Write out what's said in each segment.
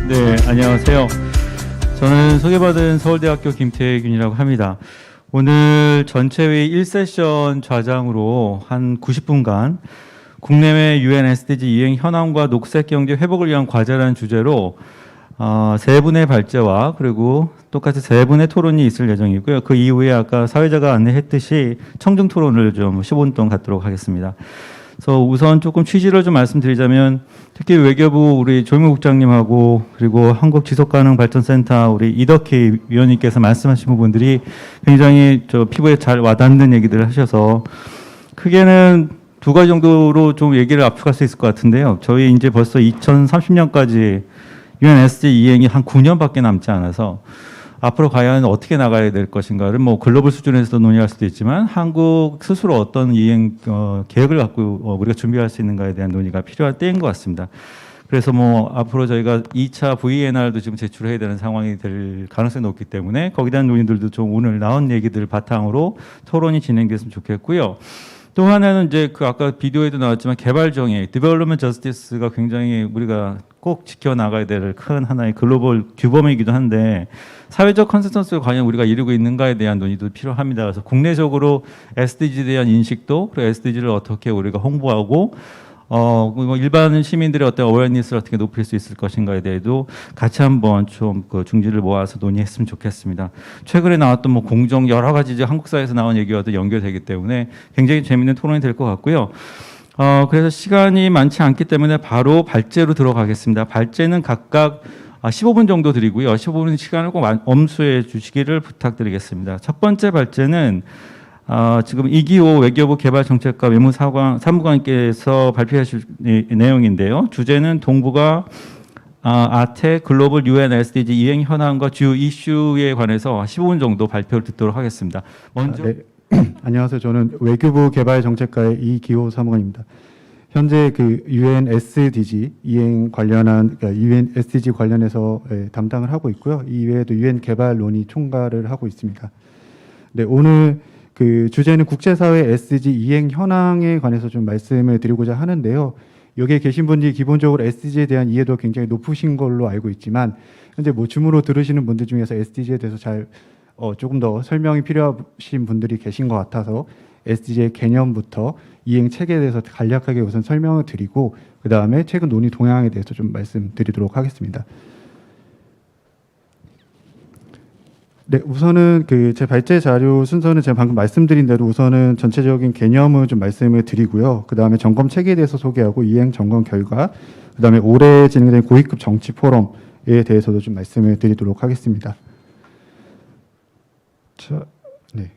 네, 안녕하세요. 저는 소개받은 서울대학교 김태균이라고 합니다. 오늘 전체회의 1세션 좌장으로 한 90분간 국내외 UN SDG 이행 현황과 녹색 경제 회복을 위한 과제라는 주제로 세 분의 발제와 그리고 똑같이 세 분의 토론이 있을 예정이고요. 그 이후에 아까 사회자가 안내했듯이 청중 토론을 좀 15분 동안 갖도록 하겠습니다. 그래서 우선 조금 취지를 좀 말씀드리자면 특히 외교부 우리 조명국 국장님하고 그리고 한국지속가능발전센터 우리 이덕희 위원님께서 말씀하신 부분들이 굉장히 저 피부에 잘 와닿는 얘기들을 하셔서 크게는 두 가지 정도로 좀 얘기를 압축할 수 있을 것 같은데요. 저희 이제 벌써 2030년까지 UN SDG 이행이 한 9년밖에 남지 않아서 앞으로 과연 어떻게 나가야 될 것인가를 뭐 글로벌 수준에서도 논의할 수도 있지만 한국 스스로 어떤 이행 계획을 갖고 우리가 준비할 수 있는가에 대한 논의가 필요할 때인 것 같습니다. 그래서 뭐 앞으로 저희가 2차 VNR도 지금 제출해야 되는 상황이 될 가능성이 높기 때문에 거기에 대한 논의들도 좀 오늘 나온 얘기들 바탕으로 토론이 진행됐으면 좋겠고요. 또 하나는 이제 그 아까 비디오에도 나왔지만 개발 정의, 디벨롭먼트 저스티스가 굉장히 우리가 꼭 지켜나가야 될 큰 하나의 글로벌 규범이기도 한데 사회적 컨센서스를 과연 우리가 이루고 있는가에 대한 논의도 필요합니다. 그래서 국내적으로 SDG에 대한 인식도 그리고 SDG를 어떻게 우리가 홍보하고 일반 시민들의 어떤 어웨어니스를 어떻게 높일 수 있을 것인가에 대해도 같이 한번 좀 그 중지를 모아서 논의했으면 좋겠습니다. 최근에 나왔던 뭐 공정 여러 가지 이제 한국 사회에서 나온 얘기와도 연결되기 때문에 굉장히 재미있는 토론이 될 것 같고요. 그래서 시간이 많지 않기 때문에 바로 발제로 들어가겠습니다. 발제는 각각 15분 정도 드리고요. 15분 시간을 꼭 엄수해 주시기를 부탁드리겠습니다. 첫 번째 발제는 지금 이기호 외교부 개발정책과 외무사무관께서 발표하실 내용인데요. 주제는 동북아 아태 글로벌 UN SDG 이행 현황과 주요 이슈에 관해서 15분 정도 발표를 듣도록 하겠습니다. 먼저 네. 안녕하세요. 저는 외교부 개발정책과의 이기호 사무관입니다. 현재 그 UN SDG 이행 관련한 그러니까 UN SDG 관련해서 담당을 하고 있고요. 이외에도 UN 개발 논의 총괄을 하고 있습니다. 네, 오늘 그 주제는 국제사회 SDG 이행 현황에 관해서 좀 말씀을 드리고자 하는데요. 여기에 계신 분들이 기본적으로 SDG에 대한 이해도 굉장히 높으신 걸로 알고 있지만 현재 뭐 줌으로 들으시는 분들 중에서 SDG에 대해서 잘 조금 더 설명이 필요하신 분들이 계신 것 같아서 SDG의 개념부터 이행 체계에 대해서 간략하게 우선 설명을 드리고 그 다음에 최근 논의 동향에 대해서 좀 말씀드리도록 하겠습니다. 네, 우선은 그 제 발제 자료 순서는 제가 방금 말씀드린 대로 우선은 전체적인 개념을 좀 말씀을 드리고요. 그 다음에 점검 체계에 대해서 소개하고 이행 점검 결과, 그 다음에 올해 진행된 고위급 정치 포럼에 대해서도 좀 말씀을 드리도록 하겠습니다. 네.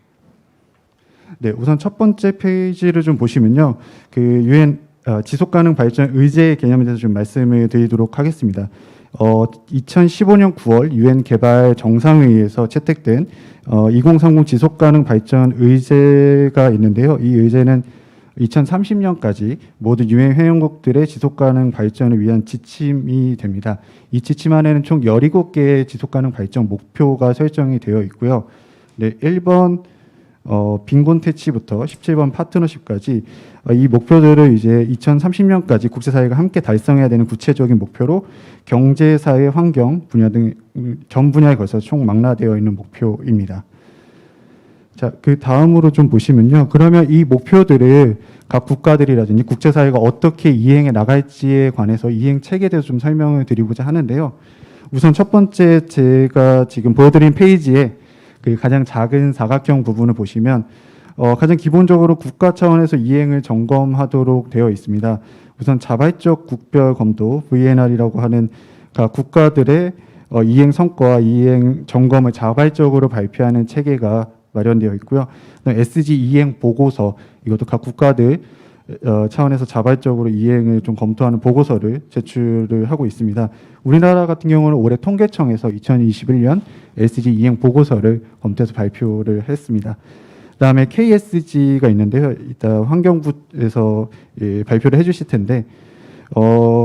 네, 우선 첫 번째 페이지를 좀 보시면요. 그 UN 지속가능 발전 의제 개념에 대해서 좀 말씀을 드리도록 하겠습니다. 2015년 9월 UN 개발 정상회의에서 채택된 2030 지속가능 발전 의제가 있는데요. 이 의제는 2030년까지 모든 UN 회원국들의 지속가능 발전을 위한 지침이 됩니다. 이 지침 안에는 총 17개의 지속가능 발전 목표가 설정이 되어 있고요. 네, 1번 빈곤 퇴치부터 17번 파트너십까지 이 목표들을 이제 2030년까지 국제사회가 함께 달성해야 되는 구체적인 목표로 경제, 사회, 환경 분야 등 전 분야에 걸쳐 총 망라되어 있는 목표입니다. 자, 그 다음으로 좀 보시면요. 그러면 이 목표들을 각 국가들이라든지 국제사회가 어떻게 이행해 나갈지에 관해서 이행 체계에 대해서 좀 설명을 드리고자 하는데요. 우선 첫 번째 제가 지금 보여드린 페이지에 그 가장 작은 사각형 부분을 보시면 가장 기본적으로 국가 차원에서 이행을 점검하도록 되어 있습니다. 우선 자발적 국별 검토 VNR이라고 하는 각 국가들의 이행 성과와 이행 점검을 자발적으로 발표하는 체계가 마련되어 있고요. SDG 이행 보고서 이것도 각 국가들 차원에서 자발적으로 이행을 좀 검토하는 보고서를 제출을 하고 있습니다. 우리나라 같은 경우는 올해 통계청에서 2021년 SDG 이행 보고서를 검토해서 발표를 했습니다. 그다음에 KSG가 있는데요. 이따 환경부에서 발표를 해주실 텐데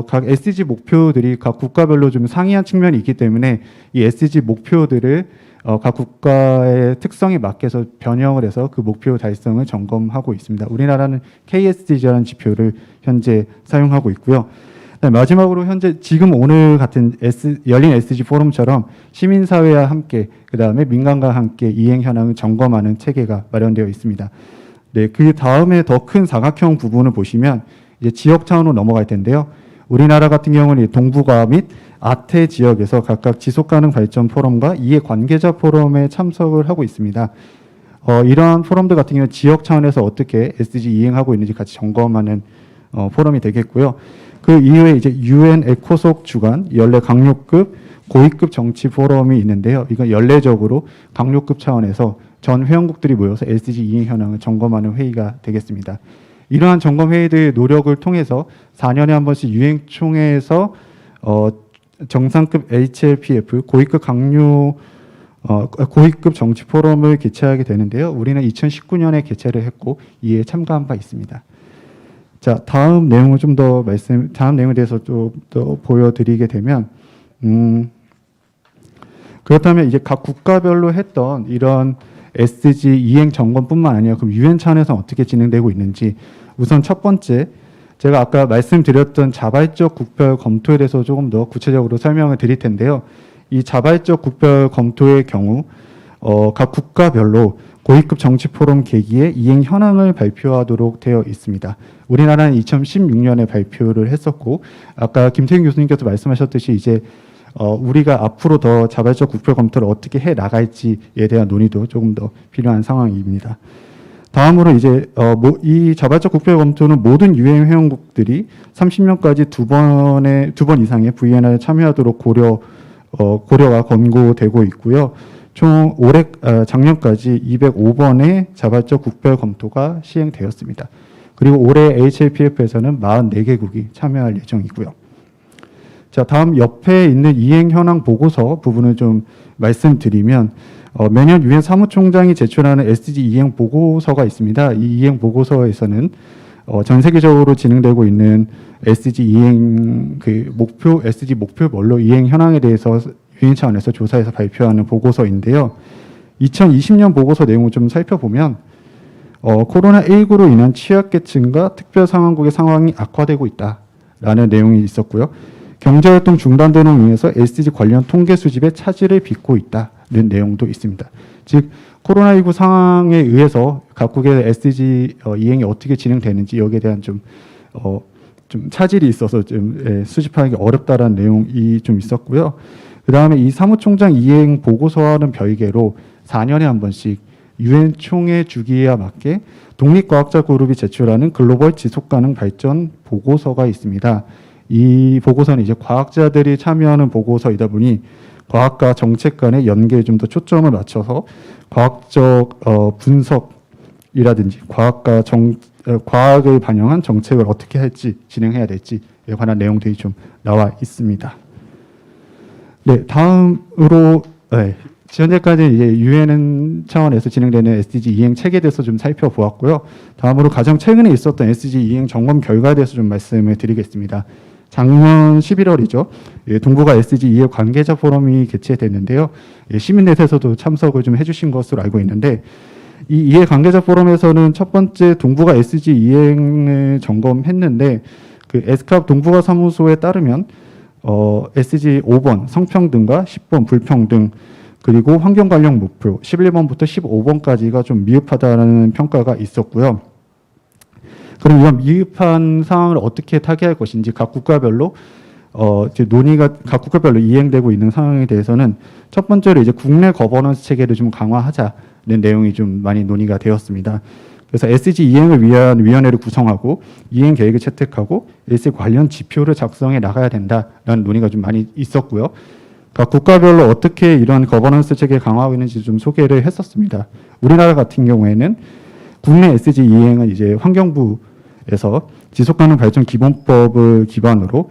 각 SDG 목표들이 각 국가별로 좀 상이한 측면이 있기 때문에 이 SDG 목표들을 각 국가의 특성에 맞게서 변형을 해서 그 목표 달성을 점검하고 있습니다. 우리나라는 KSDG라는 지표를 현재 사용하고 있고요. 그다음에 마지막으로 현재 지금 오늘 같은 열린 SG 포럼처럼 시민사회와 함께 그다음에 민간과 함께 이행 현황을 점검하는 체계가 마련되어 있습니다. 네, 그 다음에 더 큰 사각형 부분을 보시면 이제 지역 차원으로 넘어갈 텐데요. 우리나라 같은 경우는 동북아 및 아태 지역에서 각각 지속가능 발전 포럼과 이해 관계자 포럼에 참석을 하고 있습니다. 이러한 포럼들 같은 경우는 지역 차원에서 어떻게 SDG 이행하고 있는지 같이 점검하는 포럼이 되겠고요. 그 이후에 이제 UN 에코속 주관 연례 강요급 고위급 정치 포럼이 있는데요. 이건 연례적으로 강요급 차원에서 전 회원국들이 모여서 SDG 이행 현황을 점검하는 회의가 되겠습니다. 이러한 점검 회의들의 노력을 통해서 4년에 한 번씩 유엔총회에서 정상급 HLPF 고위급 고위급 정치 포럼을 개최하게 되는데요. 우리는 2019년에 개최를 했고 이에 참가한 바 있습니다. 자, 다음 내용을 다음 내용에 대해서 좀 더 보여드리게 되면, 그렇다면 이제 각 국가별로 했던 이런 SDG 이행 점검뿐만 아니라 그럼 유엔 차원에서 어떻게 진행되고 있는지 우선 첫 번째 제가 아까 말씀드렸던 자발적 국별 검토에 대해서 조금 더 구체적으로 설명을 드릴 텐데요. 이 자발적 국별 검토의 경우 각 국가별로 고위급 정치 포럼 계기에 이행 현황을 발표하도록 되어 있습니다. 우리나라는 2016년에 발표를 했었고 아까 김태균 교수님께서 말씀하셨듯이 이제 우리가 앞으로 더 자발적 국별 검토를 어떻게 해 나갈지에 대한 논의도 조금 더 필요한 상황입니다. 다음으로 이제 이 자발적 국별 검토는 모든 유엔 회원국들이 30년까지 두 번 이상의 VNR에 참여하도록 고려가 권고되고 있고요. 총 작년까지 205번의 자발적 국별 검토가 시행되었습니다. 그리고 올해 HLPF에서는 44개국이 참여할 예정이고요. 자, 다음 옆에 있는 이행 현황 보고서 부분을 좀 말씀드리면 매년 유엔 사무총장이 제출하는 SDG 이행 보고서가 있습니다. 이 이행 보고서에서는 전 세계적으로 진행되고 있는 SDG 이행 SDG 목표별로 이행 현황에 대해서 유엔 차원에서 조사해서 발표하는 보고서인데요. 2020년 보고서 내용을 좀 살펴보면 코로나19로 인한 취약계층과 특별상황국의 상황이 악화되고 있다라는 내용이 있었고요. 경제활동 중단 등으로 인해서 SDG 관련 통계 수집에 차질을 빚고 있다는 내용도 있습니다. 즉 코로나19 상황에 의해서 각국의 SDG 이행이 어떻게 진행되는지 여기에 대한 좀 차질이 있어서 좀 수집하기 어렵다라는 내용이 좀 있었고요. 그 다음에 이 사무총장 이행 보고서와는 별개로 4년에 한 번씩 유엔 총회 주기에 맞게 독립과학자 그룹이 제출하는 글로벌 지속가능 발전 보고서가 있습니다. 이 보고서는 이제 과학자들이 참여하는 보고서이다 보니 과학과 정책 간의 연계에 좀 더 초점을 맞춰서 과학적 분석이라든지 과학을 반영한 정책을 어떻게 할지 진행해야 될지에 관한 내용들이 좀 나와 있습니다. 네, 다음으로 현재까지 이제 유엔 차원에서 진행되는 SDG 이행 체계에 대해서 좀 살펴보았고요. 다음으로 가장 최근에 있었던 SDG 이행 점검 결과에 대해서 좀 말씀을 드리겠습니다. 작년 11월이죠. 동북아 SDG 이해 관계자 포럼이 개최됐는데요. 시민넷에서도 참석을 좀 해주신 것으로 알고 있는데 이 이해 관계자 포럼에서는 첫 번째 동북아 SDG 이행을 점검했는데 그 에스캅 동북아 사무소에 따르면 SDG 5번 성평등과 10번 불평등 그리고 환경 관련 목표 11번부터 15번까지가 좀 미흡하다는 평가가 있었고요. 그럼 이런 미흡한 상황을 어떻게 타개할 것인지 각 국가별로 이제 논의가 각 국가별로 이행되고 있는 상황에 대해서는 첫 번째로 이제 국내 거버넌스 체계를 좀 강화하자는 내용이 좀 많이 논의가 되었습니다. 그래서 SDG 이행을 위한 위원회를 구성하고 이행 계획을 채택하고 SDG 관련 지표를 작성해 나가야 된다라는 논의가 좀 많이 있었고요. 각 국가별로 어떻게 이런 거버넌스 체계 강화하고 있는지 좀 소개를 했었습니다. 우리나라 같은 경우에는 국내 SDG 이행은 이제 환경부에서 지속가능 발전 기본법을 기반으로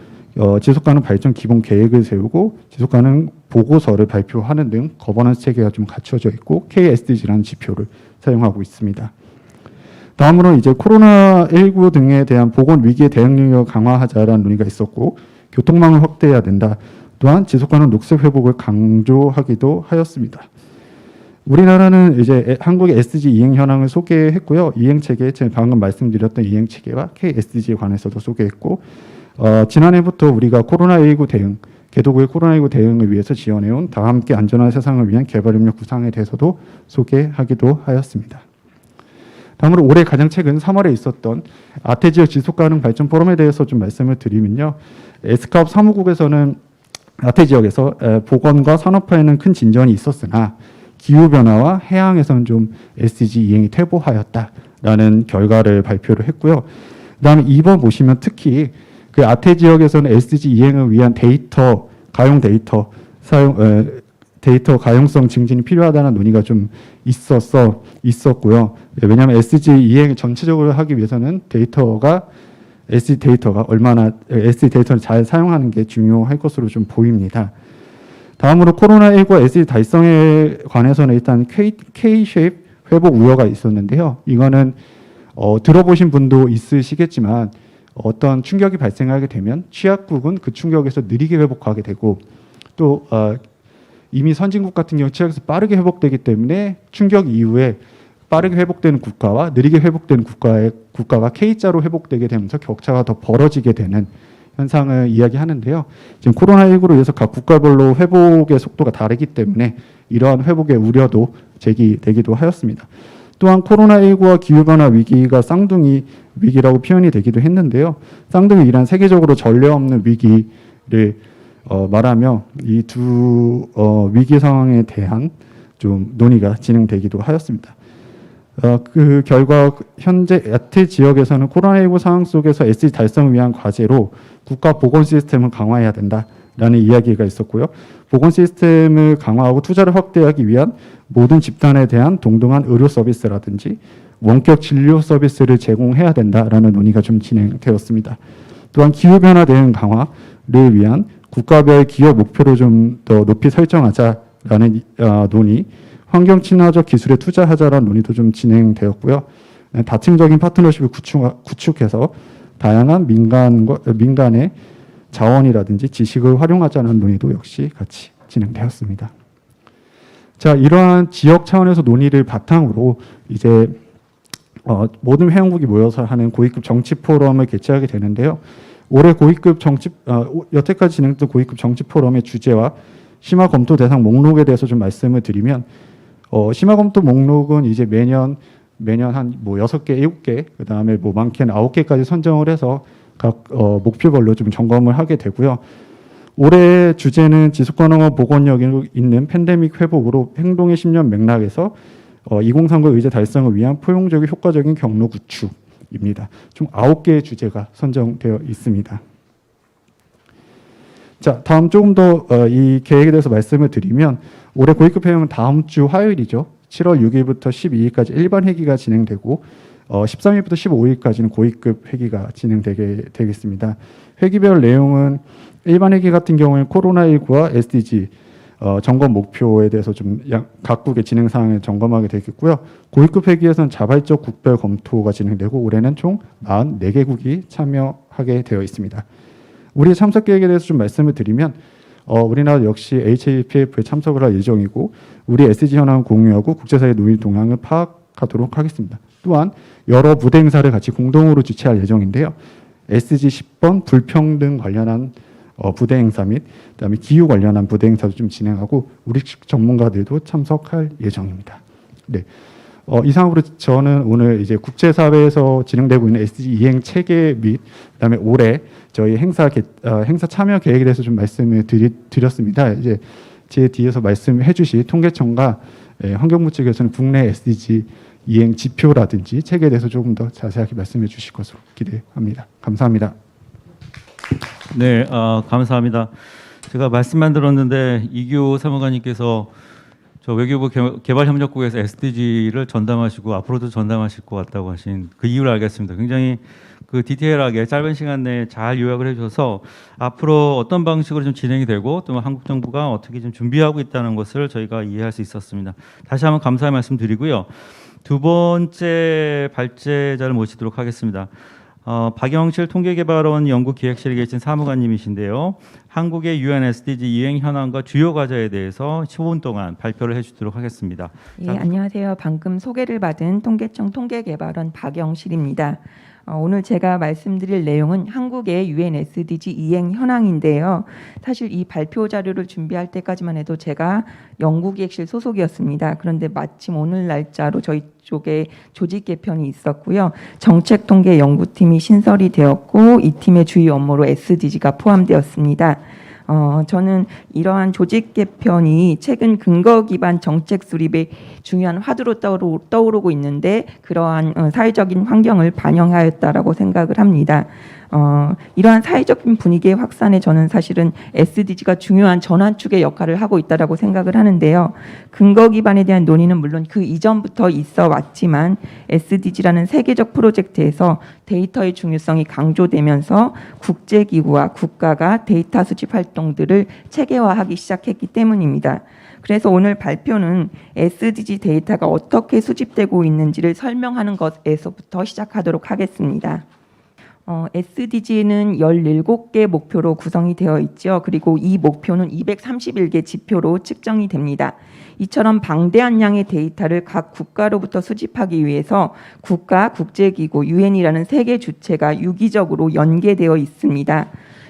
지속가능 발전 기본 계획을 세우고 지속가능 보고서를 발표하는 등 거버넌스 체계가 좀 갖춰져 있고 KSDG라는 지표를 사용하고 있습니다. 다음으로 이제 코로나19 등에 대한 보건 위기의 대응 능력을 강화하자라는 논의가 있었고 교통망을 확대해야 된다. 또한 지속가능 녹색 회복을 강조하기도 하였습니다. 우리나라는 이제 한국의 SDG 이행 현황을 소개했고요. 이행 체계, 제가 방금 말씀드렸던 이행 체계와 KSDG에 관해서도 소개했고, 지난해부터 우리가 코로나19 대응, 개도국의 코로나19 대응을 위해서 지원해온 다 함께 안전한 세상을 위한 개발협력 구상에 대해서도 소개하기도 하였습니다. 다음으로 올해 가장 최근 3월에 있었던 아태 지역 지속가능 발전 포럼에 대해서 좀 말씀을 드리면요. 에스카업 사무국에서는 아태 지역에서 보건과 산업화에는 큰 진전이 있었으나 기후변화와 해양에서는 좀 SDG 이행이 퇴보하였다라는 결과를 발표를 했고요. 그다음에 2번 보시면 특히 그 아태 지역에서는 SDG 이행을 위한 데이터 가용 데이터 데이터 가용성 증진이 필요하다는 논의가 좀 있었고요. 왜냐하면 SDG 이행 전체적으로 하기 위해서는 SD 데이터가 얼마나 SD 데이터를 잘 사용하는 게 중요할 것으로 좀 보입니다. 다음으로 코로나19 SD 달성에 관해서는 일단 K-shape 회복 우려가 있었는데요. 이거는 들어보신 분도 있으시겠지만 어떤 충격이 발생하게 되면 취약국은 그 충격에서 느리게 회복하게 되고 또 이미 선진국 같은 경우 취약에서 빠르게 회복되기 때문에 충격 이후에 빠르게 회복되는 국가와 느리게 회복되는 국가가 K자로 회복되게 되면서 격차가 더 벌어지게 되는 현상을 이야기하는데요. 지금 코로나19로 인해서 각 국가별로 회복의 속도가 다르기 때문에 이러한 회복의 우려도 제기되기도 하였습니다. 또한 코로나19와 기후변화 위기가 쌍둥이 위기라고 표현이 되기도 했는데요. 쌍둥이 위기란 세계적으로 전례 없는 위기를 말하며 이 두 위기 상황에 대한 좀 논의가 진행되기도 하였습니다. 그 결과 현재 아태 지역에서는 코로나19 상황 속에서 SDG 달성을 위한 과제로 국가 보건 시스템을 강화해야 된다라는 이야기가 있었고요. 보건 시스템을 강화하고 투자를 확대하기 위한 모든 집단에 대한 동등한 의료 서비스라든지 원격 진료 서비스를 제공해야 된다라는 논의가 좀 진행되었습니다. 또한 기후변화 대응 강화를 위한 국가별 기업 목표를 좀 더 높이 설정하자라는 논의, 환경 친화적 기술에 투자하자라는 논의도 좀 진행되었고요. 다층적인 파트너십을 구축해서 다양한 민간의 자원이라든지 지식을 활용하자는 논의도 역시 같이 진행되었습니다. 자, 이러한 지역 차원에서 논의를 바탕으로 이제 모든 회원국이 모여서 하는 고위급 정치 포럼을 개최하게 되는데요. 올해 여태까지 진행된 고위급 정치 포럼의 주제와 심화 검토 대상 목록에 대해서 좀 말씀을 드리면 심화 검토 목록은 이제 매년 한 6개, 7개, 그다음에 많게는 9개까지 선정을 해서 각 목표별로 좀 점검을 하게 되고요. 올해 주제는 지속가능한 보건력이 있는 팬데믹 회복으로 행동의 10년 맥락에서 2030 의제 달성을 위한 포용적이고 효과적인 경로 구축입니다. 총 9개의 주제가 선정되어 있습니다. 자, 다음 조금 더 이 계획에 대해서 말씀을 드리면 올해 고위급 회의는 다음 주 화요일이죠. 7월 6일부터 12일까지 일반 회기가 진행되고 13일부터 15일까지는 고위급 회기가 진행되겠습니다. 회기별 내용은 일반 회기 같은 경우에는 코로나19와 SDG 점검 목표에 대해서 좀 각국의 진행 사항을 점검하게 되겠고요. 고위급 회기에서는 자발적 국별 검토가 진행되고 올해는 총 44개국이 참여하게 되어 있습니다. 우리의 참석 계획에 대해서 좀 말씀을 드리면 우리나라 역시 HAPF에 참석을 할 예정이고 우리 SDG 현황을 공유하고 국제사회 논의 동향을 파악하도록 하겠습니다. 또한 여러 무대 행사를 같이 공동으로 주최할 예정인데요. SDG 10번 불평등 관련한 부대 행사 및 그다음에 기후 관련한 부대 행사도 좀 진행하고 우리 전문가들도 참석할 예정입니다. 네. 이상으로 저는 오늘 이제 국제사회에서 진행되고 있는 SDG 이행 체계 및 그다음에 올해 저희 행사 참여 계획에 대해서 좀 말씀을 드렸습니다. 이제 제 뒤에서 말씀해 주실 통계청과 환경부 측에서는 국내 SDG 이행 지표라든지 체계에 대해서 조금 더 자세하게 말씀해 주실 것으로 기대합니다. 감사합니다. 네, 감사합니다. 제가 말씀만 들었는데 이규 사무관님께서 저 외교부 개발협력국에서 SDG를 전담하시고 앞으로도 전담하실 것 같다고 하신 그 이유를 알겠습니다. 굉장히 그 디테일하게 짧은 시간 내에 잘 요약을 해주셔서 앞으로 어떤 방식으로 좀 진행이 되고 또 한국 정부가 어떻게 좀 준비하고 있다는 것을 저희가 이해할 수 있었습니다. 다시 한번 감사의 말씀 드리고요. 두 번째 발제자를 모시도록 하겠습니다. 박영실 통계개발원 연구기획실에 계신 사무관님이신데요. 한국의 UN SDG 이행 현황과 주요 과제에 대해서 15분 동안 발표를 해주도록 하겠습니다. 예, 안녕하세요. 방금 소개를 받은 통계청 통계개발원 박영실입니다. 오늘 제가 말씀드릴 내용은 한국의 UN SDG 이행 현황인데요. 사실 이 발표 자료를 준비할 때까지만 해도 제가 연구기획실 소속이었습니다. 그런데 마침 오늘 날짜로 저희 쪽에 조직 개편이 있었고요. 정책통계연구팀이 신설이 되었고 이 팀의 주요 업무로 SDG가 포함되었습니다. 저는 이러한 조직 개편이 최근 근거 기반 정책 수립의 중요한 화두로 떠오르고 있는데 그러한 사회적인 환경을 반영하였다라고 생각을 합니다. 이러한 사회적인 분위기의 확산에 저는 사실은 SDG가 중요한 전환축의 역할을 하고 있다라고 생각을 하는데요. 근거 기반에 대한 논의는 물론 그 이전부터 있어 왔지만 SDG라는 세계적 프로젝트에서 데이터의 중요성이 강조되면서 국제기구와 국가가 데이터 수집 활동들을 체계화하기 시작했기 때문입니다. 그래서 오늘 발표는 SDG 데이터가 어떻게 수집되고 있는지를 설명하는 것에서부터 시작하도록 하겠습니다. SDG는 17개 목표로 구성이 되어 있죠. 그리고 이 목표는 231개 지표로 측정이 됩니다. 이처럼 방대한 양의 데이터를 각 국가로부터 수집하기 위해서 국가, 국제기구, UN이라는 세계 주체가 유기적으로 연계되어 있습니다.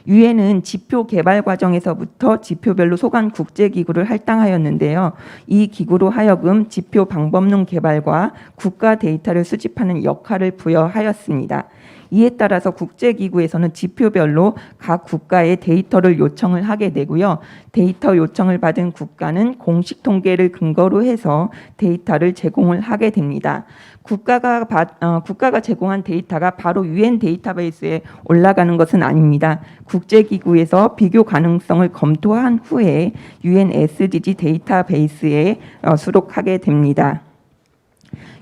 유엔은 지표 개발 과정에서부터 지표별로 소관 국제기구를 할당하였는데요. 이 기구로 하여금 지표 방법론 개발과 국가 데이터를 수집하는 역할을 부여하였습니다. 이에 따라서 국제기구에서는 지표별로 각 국가의 데이터를 요청을 하게 되고요. 데이터 요청을 받은 국가는 공식 통계를 근거로 해서 데이터를 제공을 하게 됩니다. 국가가 제공한 데이터가 바로 UN 데이터베이스에 올라가는 것은 아닙니다. 국제기구에서 비교 가능성을 검토한 후에 UN SDG 데이터베이스에 수록하게 됩니다.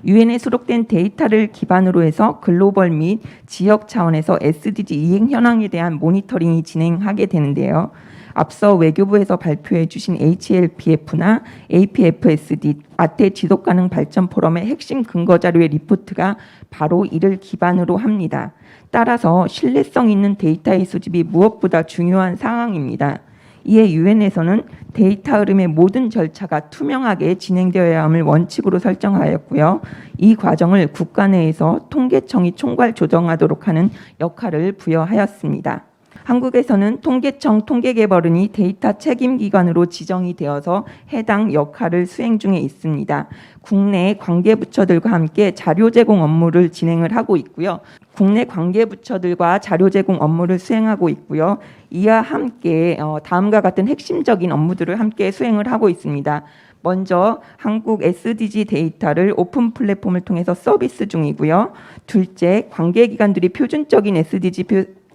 유엔에 수록된 데이터를 기반으로 해서 글로벌 및 지역 차원에서 SDG 이행 현황에 대한 모니터링이 진행하게 되는데요. 앞서 외교부에서 발표해 주신 HLPF나 APFSD 아태 지속가능 발전 포럼의 핵심 근거 자료의 리포트가 바로 이를 기반으로 합니다. 따라서 신뢰성 있는 데이터의 수집이 무엇보다 중요한 상황입니다. 이에 유엔에서는 데이터 흐름의 모든 절차가 투명하게 진행되어야 함을 원칙으로 설정하였고요. 이 과정을 국가 내에서 통계청이 총괄 조정하도록 하는 역할을 부여하였습니다. 한국에서는 통계청 통계개발원이 데이터 책임기관으로 지정이 되어서 해당 역할을 수행 중에 있습니다. 국내 관계부처들과 함께 자료 제공 업무를 진행을 하고 있고요. 국내 관계부처들과 자료 제공 업무를 수행하고 있고요. 이와 함께 다음과 같은 핵심적인 업무들을 함께 수행을 하고 있습니다. 먼저 한국 SDG 데이터를 오픈 플랫폼을 통해서 서비스 중이고요. 둘째, 관계기관들이 표준적인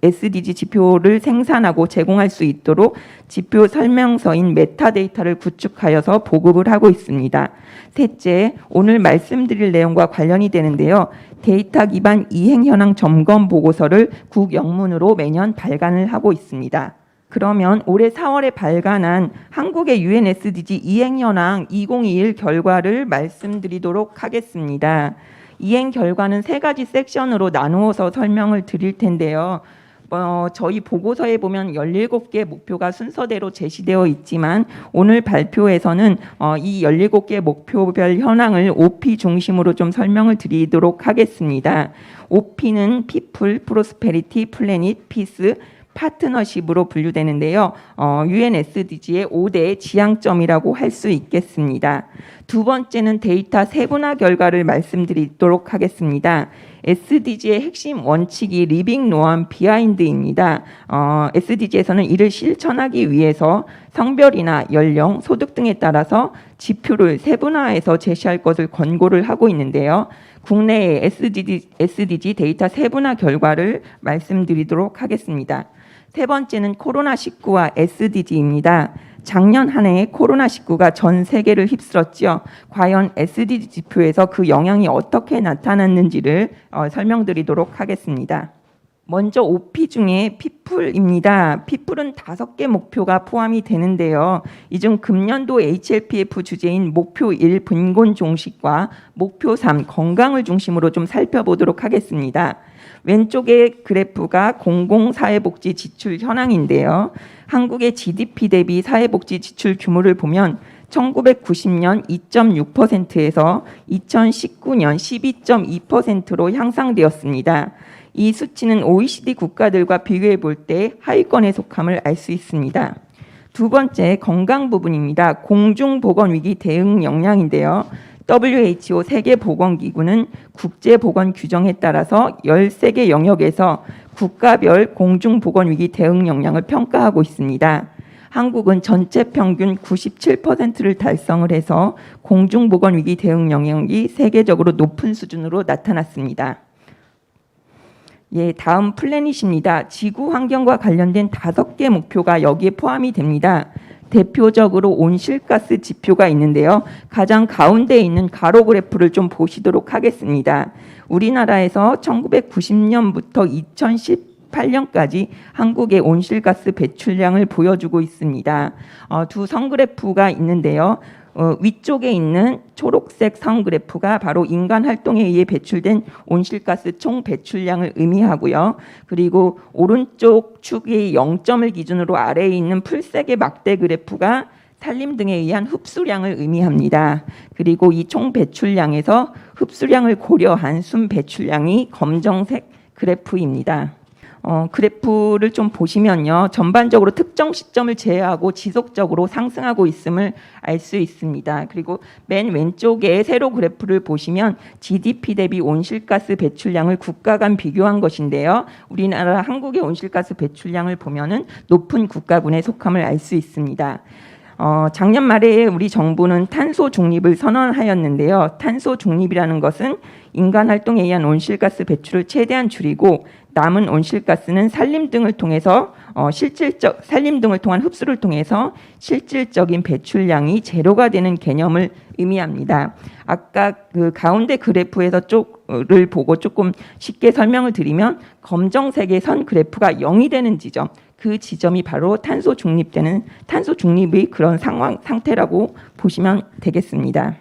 SDG 지표를 생산하고 제공할 수 있도록 지표 설명서인 메타데이터를 구축하여서 보급을 하고 있습니다. 셋째, 오늘 말씀드릴 내용과 관련이 되는데요. 데이터 기반 이행 현황 점검 보고서를 국영문으로 매년 발간을 하고 있습니다. 그러면 올해 4월에 발간한 한국의 UN SDG 이행 현황 2021 결과를 말씀드리도록 하겠습니다. 이행 결과는 3가지 섹션으로 나누어서 설명을 드릴 텐데요. 저희 보고서에 보면 17개 목표가 순서대로 제시되어 있지만 오늘 발표에서는 이 17개 목표별 현황을 OP 중심으로 좀 설명을 드리도록 하겠습니다. OP는 People, Prosperity, Planet, Peace, 파트너십으로 분류되는데요. UN SDG의 5대 지향점이라고 할 수 있겠습니다. 두 번째는 데이터 세분화 결과를 말씀드리도록 하겠습니다. SDG의 핵심 원칙이 리빙 노암 비하인드입니다. SDG에서는 이를 실천하기 위해서 성별이나 연령, 소득 등에 따라서 지표를 세분화해서 제시할 것을 권고를 하고 있는데요. 국내의 SDG 데이터 세분화 결과를 말씀드리도록 하겠습니다. 세 번째는 코로나19와 SDG입니다. 작년 한 해 코로나19가 전 세계를 휩쓸었죠. 과연 SDG 지표에서 그 영향이 어떻게 나타났는지를 설명드리도록 하겠습니다. 먼저 OP 중에 피플입니다. 피플은 5개 목표가 포함이 되는데요. 이 중 금년도 HLPF 주제인 목표 1 빈곤 종식과 목표 3 건강을 중심으로 좀 살펴보도록 하겠습니다. 왼쪽의 그래프가 공공사회복지 지출 현황인데요. 한국의 GDP 대비 사회복지 지출 규모를 보면 1990년 2.6%에서 2019년 12.2%로 향상되었습니다. 이 수치는 OECD 국가들과 비교해 볼 때 하위권에 속함을 알 수 있습니다. 두 번째, 건강 부분입니다. 공중보건위기 대응 역량인데요. WHO 세계보건기구는 국제보건 규정에 따라서 13개 영역에서 국가별 공중보건위기 대응 역량을 평가하고 있습니다. 한국은 전체 평균 97%를 달성을 해서 공중보건위기 대응 역량이 세계적으로 높은 수준으로 나타났습니다. 예, 다음 플래닛입니다. 지구 환경과 관련된 5개 목표가 여기에 포함이 됩니다. 대표적으로 온실가스 지표가 있는데요. 가장 가운데에 있는 가로 그래프를 좀 보시도록 하겠습니다. 우리나라에서 1990년부터 2018년까지 한국의 온실가스 배출량을 보여주고 있습니다. 두 선그래프가 있는데요. 위쪽에 있는 초록색 선 그래프가 바로 인간 활동에 의해 배출된 온실가스 총 배출량을 의미하고요. 그리고 오른쪽 축의 0점을 기준으로 아래에 있는 풀색의 막대 그래프가 산림 등에 의한 흡수량을 의미합니다. 그리고 이 총 배출량에서 흡수량을 고려한 순 배출량이 검정색 그래프입니다. 그래프를 좀 보시면요. 전반적으로 특정 시점을 제외하고 지속적으로 상승하고 있음을 알 수 있습니다. 그리고 맨 왼쪽에 세로 그래프를 보시면 GDP 대비 온실가스 배출량을 국가 간 비교한 것인데요. 우리나라 한국의 온실가스 배출량을 보면은 높은 국가군에 속함을 알 수 있습니다. 작년 말에 우리 정부는 탄소 중립을 선언하였는데요. 탄소 중립이라는 것은 인간 활동에 의한 온실가스 배출을 최대한 줄이고 남은 온실가스는 산림 등을 통해서 산림 등을 통한 흡수를 통해서 실질적인 배출량이 제로가 되는 개념을 의미합니다. 아까 그 가운데 그래프에서 쪽을 보고 조금 쉽게 설명을 드리면 검정색의 선 그래프가 0이 되는 지점, 그 지점이 바로 탄소 중립의 그런 상태라고 보시면 되겠습니다.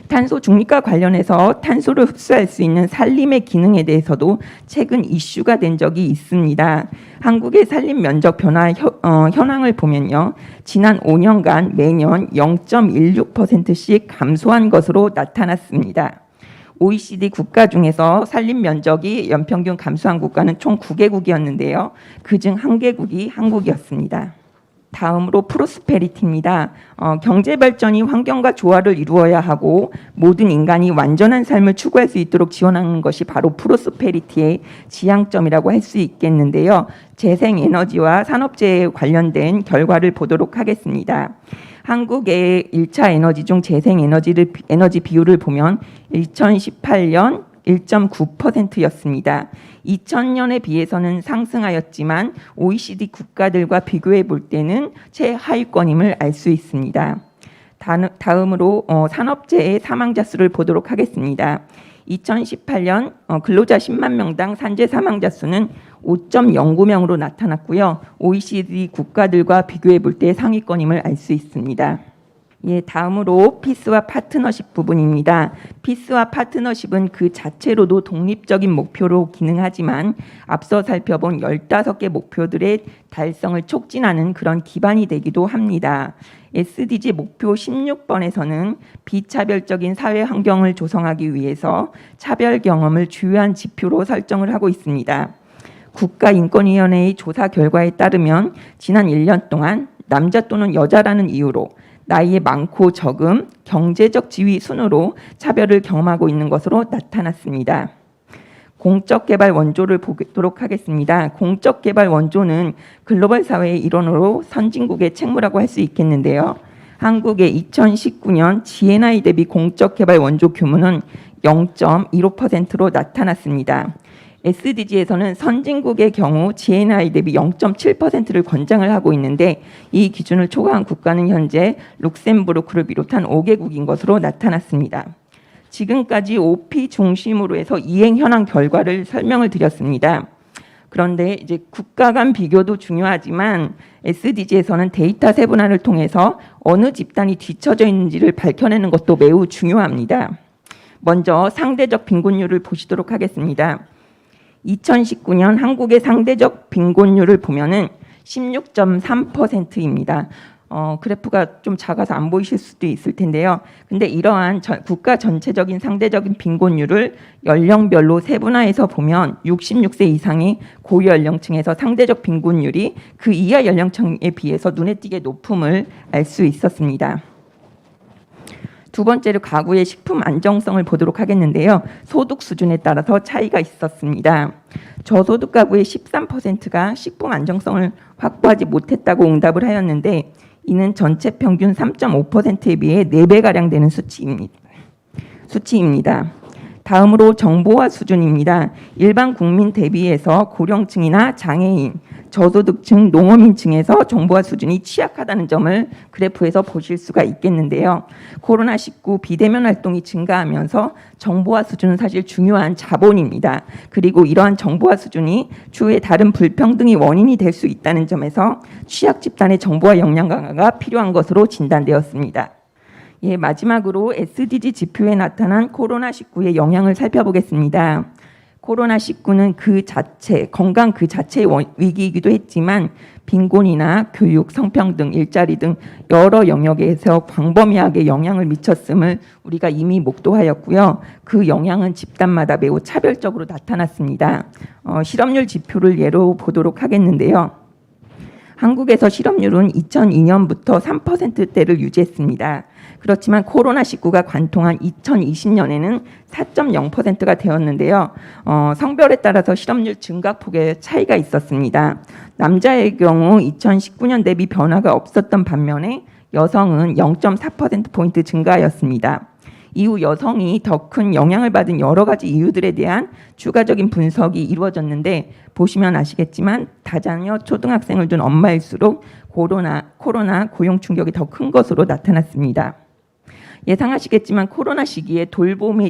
탄소 중립과 관련해서 탄소를 흡수할 수 있는 산림의 기능에 대해서도 최근 이슈가 된 적이 있습니다. 한국의 산림 면적 변화 현황을 보면요. 지난 5년간 매년 0.16%씩 감소한 것으로 나타났습니다. OECD 국가 중에서 산림 면적이 연평균 감소한 국가는 총 9개국이었는데요. 그중 1개국이 한국이었습니다. 다음으로 프로스페리티입니다. 경제 발전이 환경과 조화를 이루어야 하고 모든 인간이 완전한 삶을 추구할 수 있도록 지원하는 것이 바로 프로스페리티의 지향점이라고 할 수 있겠는데요. 재생에너지와 산업재해에 관련된 결과를 보도록 하겠습니다. 한국의 1차 에너지 중 재생에너지 비율을 보면 2018년 1.9%였습니다. 2000년에 비해서는 상승하였지만 OECD 국가들과 비교해 볼 때는 최하위권임을 알 수 있습니다. 다음으로 산업재해 사망자 수를 보도록 하겠습니다. 2018년 근로자 10만 명당 산재 사망자 수는 5.09명으로 나타났고요. OECD 국가들과 비교해 볼 때 상위권임을 알 수 있습니다. 예, 다음으로 피스와 파트너십 부분입니다. 피스와 파트너십은 그 자체로도 독립적인 목표로 기능하지만 앞서 살펴본 15개 목표들의 달성을 촉진하는 그런 기반이 되기도 합니다. SDG 목표 16번에서는 비차별적인 사회 환경을 조성하기 위해서 차별 경험을 주요한 지표로 설정을 하고 있습니다. 국가인권위원회의 조사 결과에 따르면 지난 1년 동안 남자 또는 여자라는 이유로 나이에 많고 적음, 경제적 지위 순으로 차별을 경험하고 있는 것으로 나타났습니다. 공적개발 원조를 보도록 하겠습니다. 공적개발 원조는 글로벌 사회의 일원으로 선진국의 책무라고 할 수 있겠는데요. 한국의 2019년 GNI 대비 공적개발 원조 규모는 0.15%로 나타났습니다. SDG에서는 선진국의 경우 GNI 대비 0.7%를 권장을 하고 있는데 이 기준을 초과한 국가는 현재 룩셈부르크를 비롯한 5개국인 것으로 나타났습니다. 지금까지 OP 중심으로 해서 이행 현황 결과를 설명을 드렸습니다. 그런데 이제 국가 간 비교도 중요하지만 SDG에서는 데이터 세분화를 통해서 어느 집단이 뒤처져 있는지를 밝혀내는 것도 매우 중요합니다. 먼저 상대적 빈곤율을 보시도록 하겠습니다. 2019년 한국의 상대적 빈곤율을 보면은 16.3%입니다. 그래프가 좀 작아서 안 보이실 수도 있을 텐데요. 근데 이러한 국가 전체적인 상대적인 빈곤율을 연령별로 세분화해서 보면 66세 이상의 고연령층에서 상대적 빈곤율이 그 이하 연령층에 비해서 눈에 띄게 높음을 알 수 있었습니다. 두 번째로 가구의 식품 안정성을 보도록 하겠는데요. 소득 수준에 따라서 차이가 있었습니다. 저소득 가구의 13%가 식품 안정성을 확보하지 못했다고 응답을 하였는데 이는 전체 평균 3.5%에 비해 4배가량 되는 수치입니다. 다음으로 정보화 수준입니다. 일반 국민 대비해서 고령층이나 장애인, 저소득층, 농어민층에서 정보화 수준이 취약하다는 점을 그래프에서 보실 수가 있겠는데요. 코로나19 비대면 활동이 증가하면서 정보화 수준은 사실 중요한 자본입니다. 그리고 이러한 정보화 수준이 추후에 다른 불평등이 원인이 될 수 있다는 점에서 취약 집단의 정보화 역량 강화가 필요한 것으로 진단되었습니다. 예, 마지막으로 SDG 지표에 나타난 코로나19의 영향을 살펴보겠습니다. 코로나19는 그 자체, 건강 그 자체의 위기이기도 했지만 빈곤이나 교육, 성평등, 일자리 등 여러 영역에서 광범위하게 영향을 미쳤음을 우리가 이미 목도하였고요. 그 영향은 집단마다 매우 차별적으로 나타났습니다. 실업률 지표를 예로 보도록 하겠는데요. 한국에서 실업률은 2002년부터 3%대를 유지했습니다. 그렇지만 코로나19가 관통한 2020년에는 4.0%가 되었는데요. 성별에 따라서 실업률 증가폭의 차이가 있었습니다. 남자의 경우 2019년 대비 변화가 없었던 반면에 여성은 0.4%포인트 증가하였습니다. 이후 여성이 더 큰 영향을 받은 여러 가지 이유들에 대한 추가적인 분석이 이루어졌는데 보시면 아시겠지만 다자녀 초등학생을 둔 엄마일수록 코로나 고용 충격이 더 큰 것으로 나타났습니다. 예상하시겠지만 코로나 시기에 돌봄이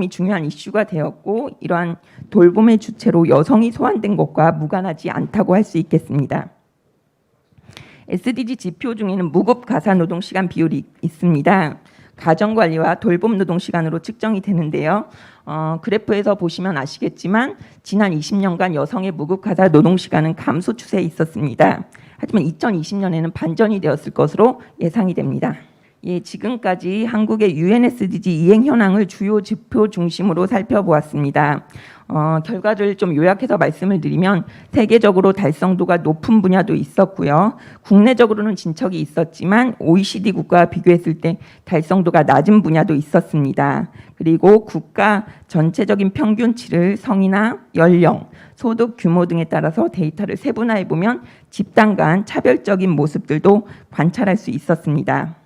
중요한 이슈가 되었고 이러한 돌봄의 주체로 여성이 소환된 것과 무관하지 않다고 할 수 있겠습니다. SDG 지표 중에는 무급 가사 노동 시간 비율이 있습니다. 가정관리와 돌봄 노동 시간으로 측정이 되는데요. 그래프에서 보시면 아시겠지만 지난 20년간 여성의 무급 가사 노동 시간은 감소 추세에 있었습니다. 하지만 2020년에는 반전이 되었을 것으로 예상이 됩니다. 예, 지금까지 한국의 UN SDG 이행 현황을 주요 지표 중심으로 살펴보았습니다. 결과를 좀 요약해서 말씀을 드리면 세계적으로 달성도가 높은 분야도 있었고요. 국내적으로는 진척이 있었지만 OECD 국가와 비교했을 때 달성도가 낮은 분야도 있었습니다. 그리고 국가 전체적인 평균치를 성이나 연령, 소득 규모 등에 따라서 데이터를 세분화해 보면 집단 간 차별적인 모습들도 관찰할 수 있었습니다.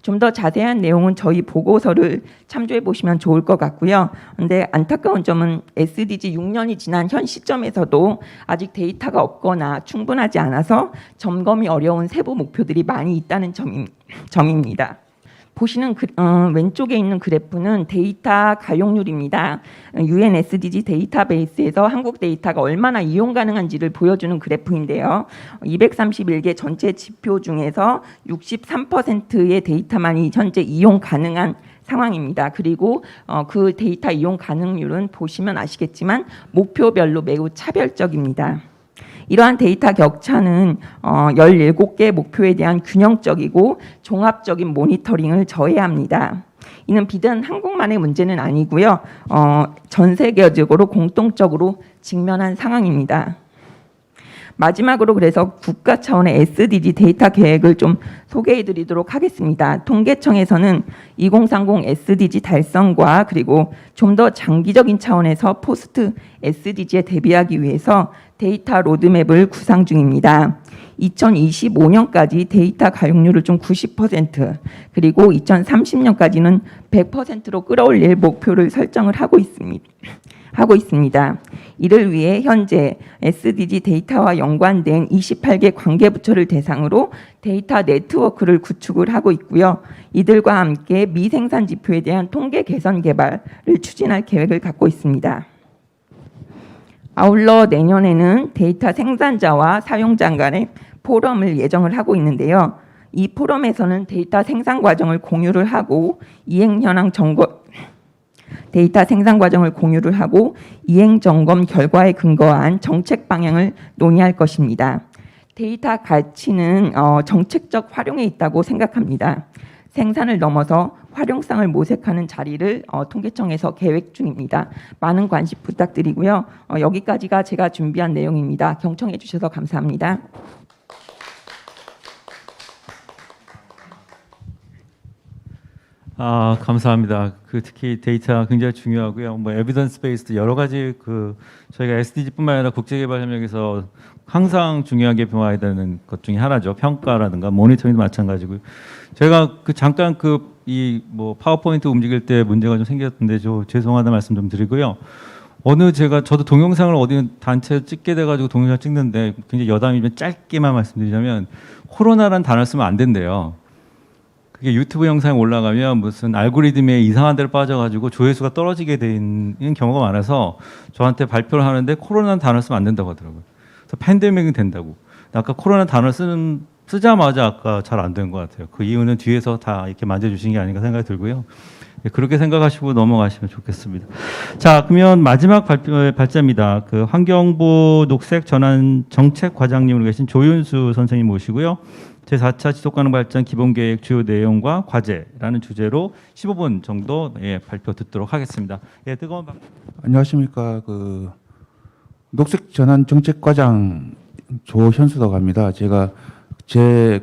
좀 더 자세한 내용은 저희 보고서를 참조해 보시면 좋을 것 같고요. 그런데 안타까운 점은 SDG 6년이 지난 현 시점에서도 아직 데이터가 없거나 충분하지 않아서 점검이 어려운 세부 목표들이 많이 있다는 점입니다. 보시는 왼쪽에 있는 그래프는 데이터 가용률입니다. UN SDG 데이터베이스에서 한국 데이터가 얼마나 이용 가능한지를 보여주는 그래프인데요. 231개 전체 지표 중에서 63%의 데이터만이 현재 이용 가능한 상황입니다. 그리고 그 데이터 이용 가능률은 보시면 아시겠지만 목표별로 매우 차별적입니다. 이러한 데이터 격차는 17개 목표에 대한 균형적이고 종합적인 모니터링을 저해합니다. 이는 비단 한국만의 문제는 아니고요. 전 세계적으로 공통적으로 직면한 상황입니다. 마지막으로 그래서 국가 차원의 SDG 데이터 계획을 좀 소개해 드리도록 하겠습니다. 통계청에서는 2030 SDG 달성과 그리고 좀 더 장기적인 차원에서 포스트 SDG에 대비하기 위해서 데이터 로드맵을 구상 중입니다. 2025년까지 데이터 가용률을 좀 90%, 그리고 2030년까지는 100%로 끌어올릴 목표를 설정을 하고 있습니다. 이를 위해 현재 SDG 데이터와 연관된 28개 관계부처를 대상으로 데이터 네트워크를 구축을 하고 있고요. 이들과 함께 미생산 지표에 대한 통계 개선 개발을 추진할 계획을 갖고 있습니다. 아울러 내년에는 데이터 생산자와 사용자 간의 포럼을 예정을 하고 있는데요. 이 포럼에서는 데이터 생산 과정을 공유를 하고 데이터 생산 과정을 공유를 하고 이행 점검 결과에 근거한 정책 방향을 논의할 것입니다. 데이터 가치는 정책적 활용에 있다고 생각합니다. 생산을 넘어서 활용성을 모색하는 자리를 통계청에서 계획 중입니다. 많은 관심 부탁드리고요. 여기까지가 제가 준비한 내용입니다. 경청해 주셔서 감사합니다. 감사합니다. 특히 데이터 굉장히 중요하고요. 뭐 에비던스 베이스드 여러 가지 저희가 SDG뿐만 아니라 국제개발협력에서 항상 중요하게 보아야 되는 것 중에 하나죠. 평가라든가 모니터링도 마찬가지고요. 제가 잠깐 이 파워포인트 움직일 때 문제가 좀 생겼는데 죄송하다는 말씀 좀 드리고요. 저도 동영상을 어디 단체 찍게 돼가지고 동영상 찍는데 굉장히 여담이면 짧게만 말씀드리자면 코로나라는 단어를 쓰면 안 된대요. 그게 유튜브 영상에 올라가면 무슨 알고리즘에 이상한 데로 빠져가지고 조회수가 떨어지게 되는 경우가 많아서 저한테 발표를 하는데 코로나는 단어를 쓰면 안 된다고 하더라고요. 그래서 팬데믹은 된다고. 아까 코로나 단어 쓰자마자 아까 잘 안 된 것 같아요. 그 이유는 뒤에서 다 이렇게 만져주신 게 아닌가 생각이 들고요. 그렇게 생각하시고 넘어가시면 좋겠습니다. 자, 그러면 마지막 발제입니다. 환경부 녹색 전환 정책 과장님으로 계신 조윤수 선생님 모시고요. 제4차 지속가능 발전 기본계획 주요 내용과 과제라는 주제로 15분 정도 발표 듣도록 하겠습니다. 뜨거운 박수. 안녕하십니까. 녹색 전환 정책 과장 조현수라고 합니다. 제가 제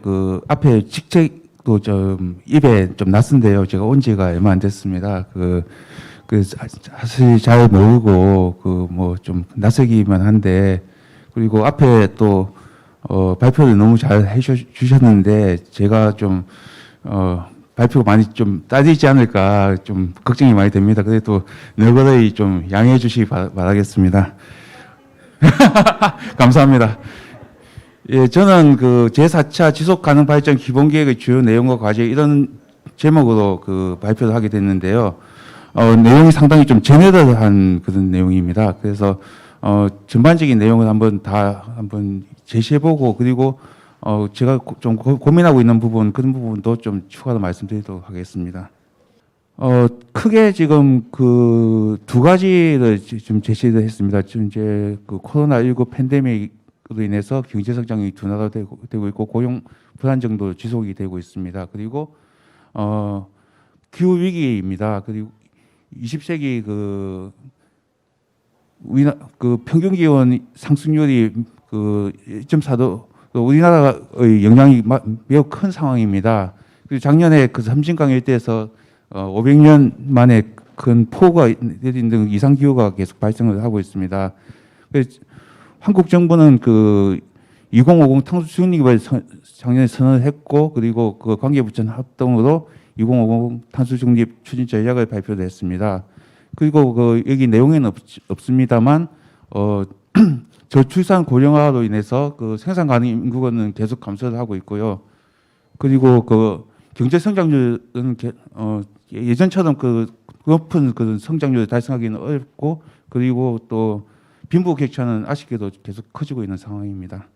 앞에 직책도 좀 입에 좀 낯선데요. 제가 온 지가 얼마 안 됐습니다. 사실 잘 모르고 좀 낯설기만 한데, 그리고 앞에 또 발표를 너무 잘 해주셨는데 제가 좀 발표가 많이 좀 따지지 않을까 좀 걱정이 많이 됩니다. 그래도 너그러이 좀 양해해 주시기 바라겠습니다. 감사합니다. 예, 저는 제4차 지속가능 발전 기본계획의 주요 내용과 과제 이런 제목으로 발표를 하게 됐는데요. 내용이 상당히 좀 제네럴한 그런 내용입니다. 그래서 전반적인 내용을 한번 제시해보고, 그리고 제가 좀 고민하고 있는 그런 부분도 좀 추가로 말씀드리도록 하겠습니다. 크게 지금 두 가지를 좀 제시를 했습니다. 지금 이제 코로나19 팬데믹으로 인해서 경제 성장이 둔화되고 있고 고용 불안정도 지속이 되고 있습니다. 그리고 기후 위기입니다. 그리고 20세기 평균 기온 상승률이 1.4도 우리나라의 영향이 매우 큰 상황입니다. 그리고 작년에 섬진강 일대에서 500년 만에 큰 폭우가 내린 등 이상 기후가 계속 발생을 하고 있습니다. 그래서 한국 정부는 2050 탄소 중립을 작년에 선언을 했고, 그리고 관계부처 합동으로 2050 탄소 중립 추진 전략을 발표를 했습니다. 그리고 여기 내용에는 없습니다만 저출산 고령화로 인해서 생산 가능 인구는 계속 감소를 하고 있고요. 그리고 경제 성장률은 예전처럼 높은 성장률을 달성하기는 어렵고, 그리고 또 빈부격차는 아쉽게도 계속 커지고 있는 상황입니다.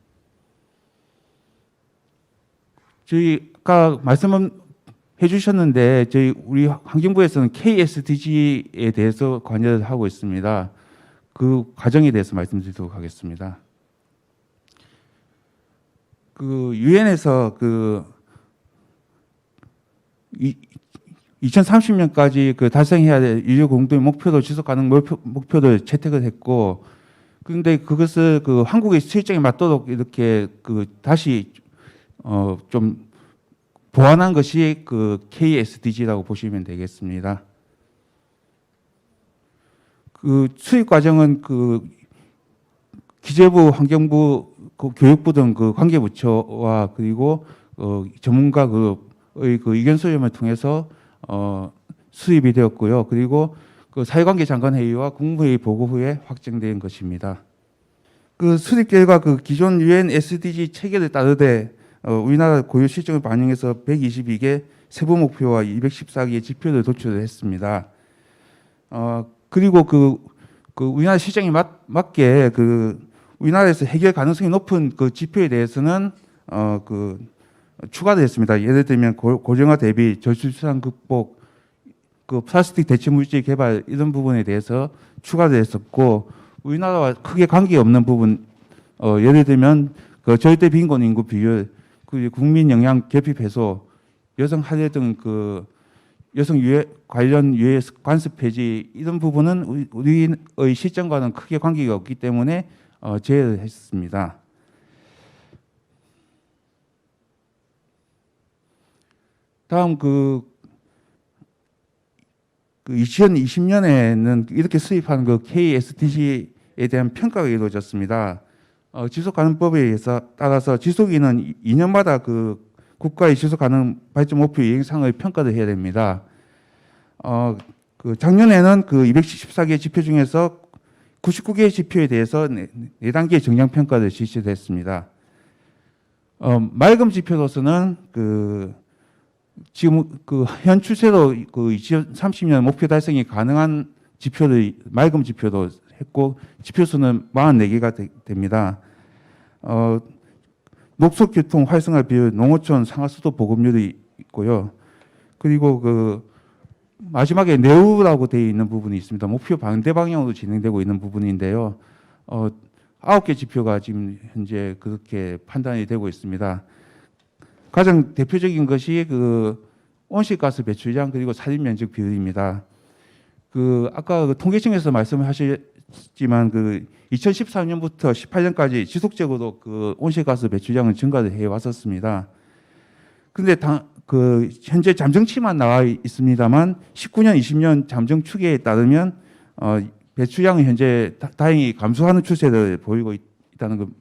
저희 아까 말씀은 해주셨는데 우리 환경부에서는 KSDG에 대해서 관여를 하고 있습니다. 그 과정에 대해서 말씀드리도록 하겠습니다. 유엔에서 2030년까지 달성해야 될 인류 공동의 목표도 지속 가능 목표를 채택을 했고, 그런데 그것을 한국의 실정에 맞도록 이렇게 다시 좀 보완한 것이 KSDG라고 보시면 되겠습니다. 수립 과정은 기재부, 환경부, 교육부 등 그 관계부처와 그리고 전문가 그의 그 의견 수렴을 통해서 수립이 되었고요. 그리고 그 사회관계 장관 회의와 국무회의 보고 후에 확정된 것입니다. 그 수립 결과 그 기존 UN SDG 체계를 따르되 우리나라 고유 실정을 반영해서 122개 세부 목표와 214개 지표를 도출을 했습니다. 그리고 그 우리나라 실정에 맞게 그 우리나라에서 해결 가능성이 높은 그 지표에 대해서는 추가를 했습니다. 예를 들면 고령화 대비, 저출산 극복, 그 플라스틱 대체 물질 개발 이런 부분에 대해서 추가를 했었고, 우리나라와 크게 관계없는 부분, 예를 들면 그 절대 빈곤 인구 비율, 그 국민 영양 결핍 해소, 여성 할례 등 그 여성 유해 관련 유해 관습 폐지 이런 부분은 우리의 실정과는 크게 관계가 없기 때문에 제외를 했습니다. 다음 2020년에는 이렇게 수립한 그 KSDG에 대한 평가가 이루어졌습니다. 지속가능법에 의해서 따라서 지속위는 2년마다 그 국가의 지속가능 발전 목표 이행상을 평가를 해야 됩니다. 그 작년에는 그 214개 지표 중에서 99개의 지표에 대해서 4단계 정량 평가를 실시했습니다. 맑음 지표로서는 지금 현 추세로 2030년 목표 달성이 가능한 지표를 맑음 지표로 했고, 지표 수는 44개가 됩니다. 녹속 교통 활성화 비율, 농어촌 상하수도 보급률이 있고요. 그리고 마지막에 네우라고 되어 있는 부분이 있습니다. 목표 반대 방향으로 진행되고 있는 부분인데요. 9개 지표가 지금 현재 그렇게 판단이 되고 있습니다. 가장 대표적인 것이 온실가스 배출량 그리고 살인 면적 비율입니다. 아까 통계청에서 말씀하셨지만 2014년부터 18년까지 지속적으로 온실가스 배출량은 증가를 해 왔었습니다. 그런데 현재 잠정치만 나와 있습니다만 19년, 20년 잠정 추계에 따르면 배출량은 현재 다행히 감소하는 추세를 보이고 있다는